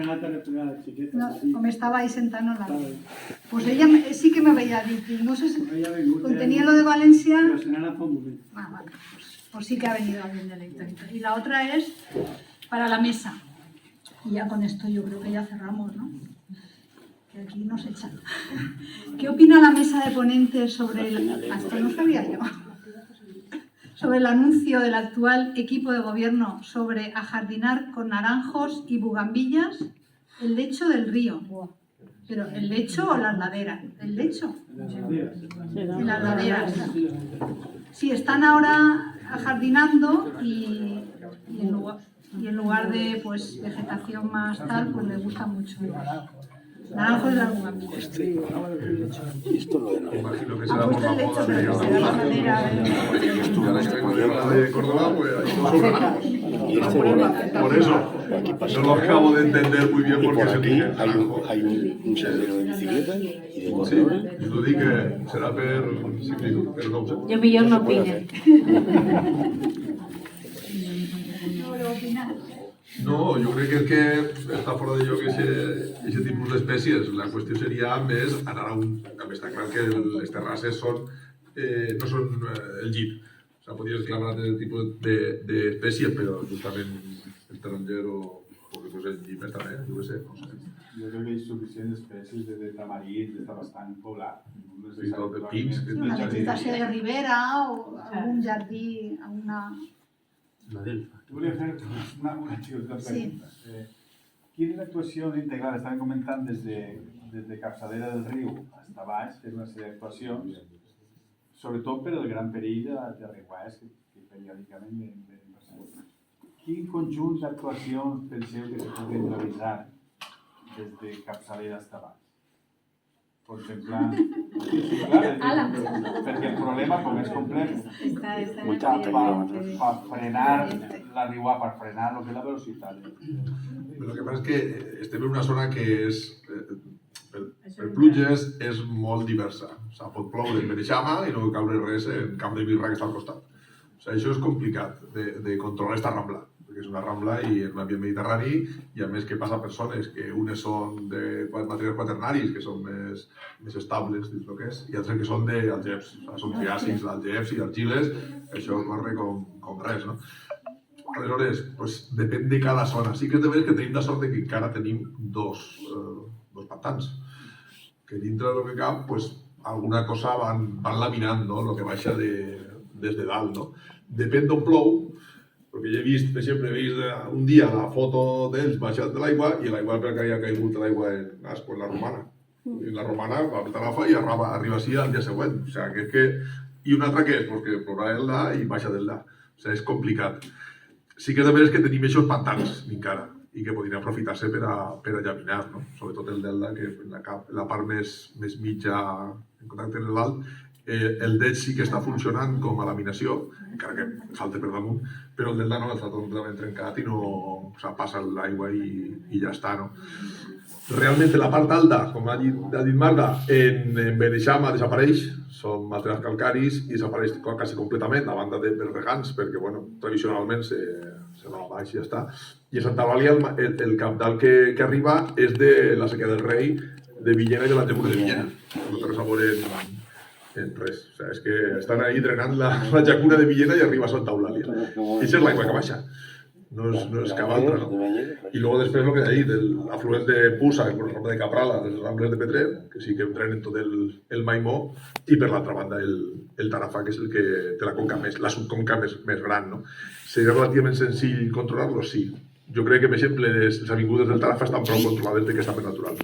No, com estava ahí sentat no l'ha vist. Pues ella sí que me había dicho, no sé si contenía lo de Valencia. Ah, vale, pues sí que ha venido alguien del ayuntamiento. Y la otra es para la mesa. Y ya con esto yo creo que ya cerramos, ¿no? Que aquí nos echan. ¿Qué opina la mesa de ponentes sobre el... Hasta no sabía yo. Sobre el anuncio del actual equipo de gobierno sobre ajardinar con naranjos y bugambillas el lecho del río. Pero ¿el lecho o las laderas? ¿El lecho? En las laderas. Sí, están ahora ajardinando y en lugar de pues vegetación más tal, pues les gusta mucho. Naranjos y las bugambillas. Esto lo de no. Imagino que será por la moda de Córdoba, pues hay todos naranjos. Y este Por eso, no lo acabo de entender muy bien y porque por se aquí dice hay naranjo. un sendero de bicicletas y de Sí, corredores. yo dic que serà per ciclisme, però no ho sé. Jo millor no opine. No, jo crec que és que està fora de lloc aquest tipus d'espècies. La qüestió seria més anar a un... També està clar que les terrasses no són el llit. O sigui, podries clavar aquest tipus d'espècies, però justament el taronger o el llit està bé, jo què sé, no sé. Jo crec que hi ha suficients espècies de tamarit, està bastant poblat. I tot de pins. Una vegetació de ribera o algun jardí, alguna... Jo volia fer una xicotada pregunta. Quines actuacions integrals estaven comentant des de Capçalera del Riu fins a baix, que és una sèrie d'actuacions, sobretot per el gran perill de reguais que periòdicament venim passant. Quin conjunt d'actuacions penseu que se podrien realitzar des de Capçalera fins a baix? Contemplant... Perquè el problema, com és complex, per frenar la riua, per frenar lo que és la velocitat. Lo que passa és que estem en una zona que és, per pluges, és molt diversa. O sigui, pot ploure en Beneixama i no caure res en Camp de Mirra, que està al costat. O sigui, això és complicat de controlar esta rambla, perquè és una rambla i en un ambient mediterrani, i a més que passa per zones que unes són de materials quaternaris, que són més estables dins el que és, i altres que són d'algeps, o sigui, són triàsics, d'algeps i argiles, això corre com res, no? Aleshores, pues, depèn de cada zona. Sí que és de veres que tenim la sort que encara tenim dos pantans, que dintre del que cap, pues, alguna cosa van laminant, no? El que baixa des de dalt, no? Depèn d'on plou, perquè jo he vist, per exemple, un dia la foto d'ells baixat de l'aigua i l'aigua perquè hi ha caigut l'aigua en Aspo, en la Romana. I la Romana va per l'agafa i arriba així al dia següent. O sigui, que és que... I una altra què és? Perquè plorà el da i baixa del da. O sigui, és complicat. Sí que és de veres que tenim aquests pantans encara i que podrien aprofitar-se per a llaminar, no? Sobretot el delta, que la part més mitja en contacte amb l'alt, el deix sí que està funcionant com a laminació, encara que salta per damunt, però el delta no, està completament trencat i no... O sigui, passa l'aigua i ja està, no? Realment la part alta, com ha dit Marta, en Beneixama desapareix, són materials calcaris i desapareix quasi completament a banda de regants, perquè bueno, tradicionalment se va baix i ja està. I a Santa Eulàlia el cabdal que arriba és de la Sequera del Rei, de Villena i de la Llegura de Villena. No té res a veure Res. O sea, és que estan ahí drenant la llacuna de Villena i arriba a Santa Eulàlia. I això és l'aigua que baixa. No és cap altra, no? I luego després el que he dit, l'afluent de Pusa, el Rambla de Caprala, les Rambles de Petrer, que sí que drenen tot el Maimó, i per l'altra banda el Tarafa, que és el que té la conca la subconca més gran, no? Seria relativament senzill controlar-lo? Sí. Jo crec que, per exemple, les avingudes del Tarafa estan prou controlades de que està més natural.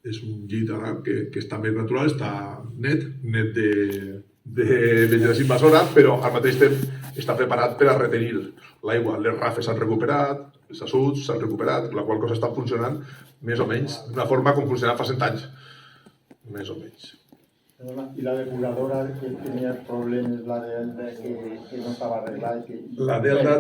És un llit ara que està més natural, està net de vegetació invasora, però al mateix temps està preparat per a retenir l'aigua. Les rafes s'han recuperat, els assuts s'han recuperat, la qual cosa està funcionant més o menys d'una forma com funcionava fa 100 anys. Més o menys. I la depuradora que tenia problemes, la d'Elda, que no estava arreglat, la d'Elda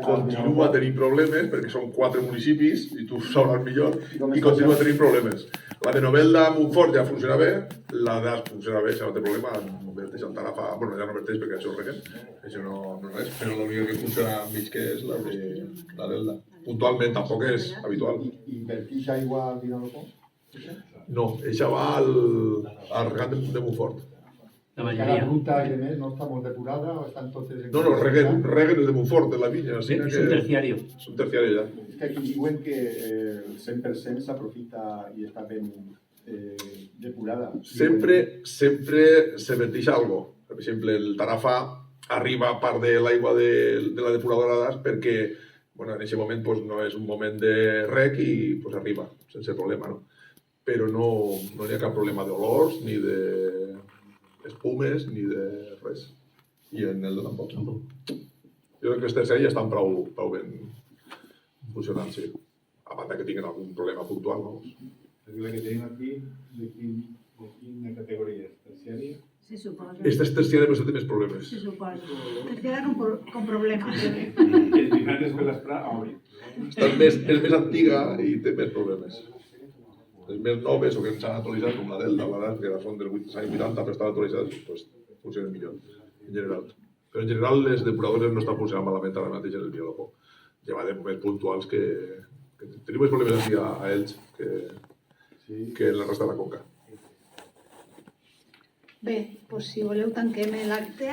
continua tenint problemes perquè són 4 municipis, i tu sabràs millor, i continua tenint problemes. La de Novelda a Montfort ja funciona bé, la d'As funciona bé, això no té problema, no verteix el Tarafa, bueno, ja no verteix perquè això ho reguen, això no és res, però l'única que funciona mig que és la d'Elda. Puntualment tampoc és habitual. I vertix aigua al Vinalopó? No, això va al regant de Montfort. Cada ruta i demés no està molt depurada o estan totes... No, reguen el de Montfort, de la vinya. És un terciario. És un terciario ja. És que aquí diuen que el 100% s'aprofita i està ben depurada. Sempre se verteix algo. Per exemple, el Tarafa arriba a part de l'aigua de la depuradora d'As perquè en aquest moment no és un moment de rec i arriba, sense problema, no? Però no hi ha cap problema d'olors, ni d'espumes, ni de res. I en el de tampoc. Jo crec que els terciaris ja estan prou ben funcionant, sí. A banda que tinguin algun problema puntual, no? La que tenim aquí, de quina categoria és? Terciària? Se suposa. Esta és terciària però té més problemes. Se suposa. Terciària con problemes. És diferent és per l'esprà? És més antiga i té més problemes. Les més noves o que ens han actualitzat, com la Delta, que són dels anys 80, però estan actualitzades, doncs funcionen millor, en general. Però en general les depuradores no estan funcionant malament ara mateix en el Vinalopó. Lleva de moments puntuals que tenim més problemes aquí a Elx que en la resta de la conca. Bé, doncs si voleu tanquem l'acte.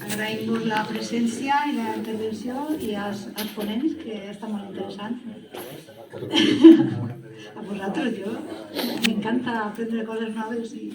Agraïm-vos la presència i la intervenció i als ponents, que està molt interessant. A vosaltres, jo m'encanta aprendre coses noves i...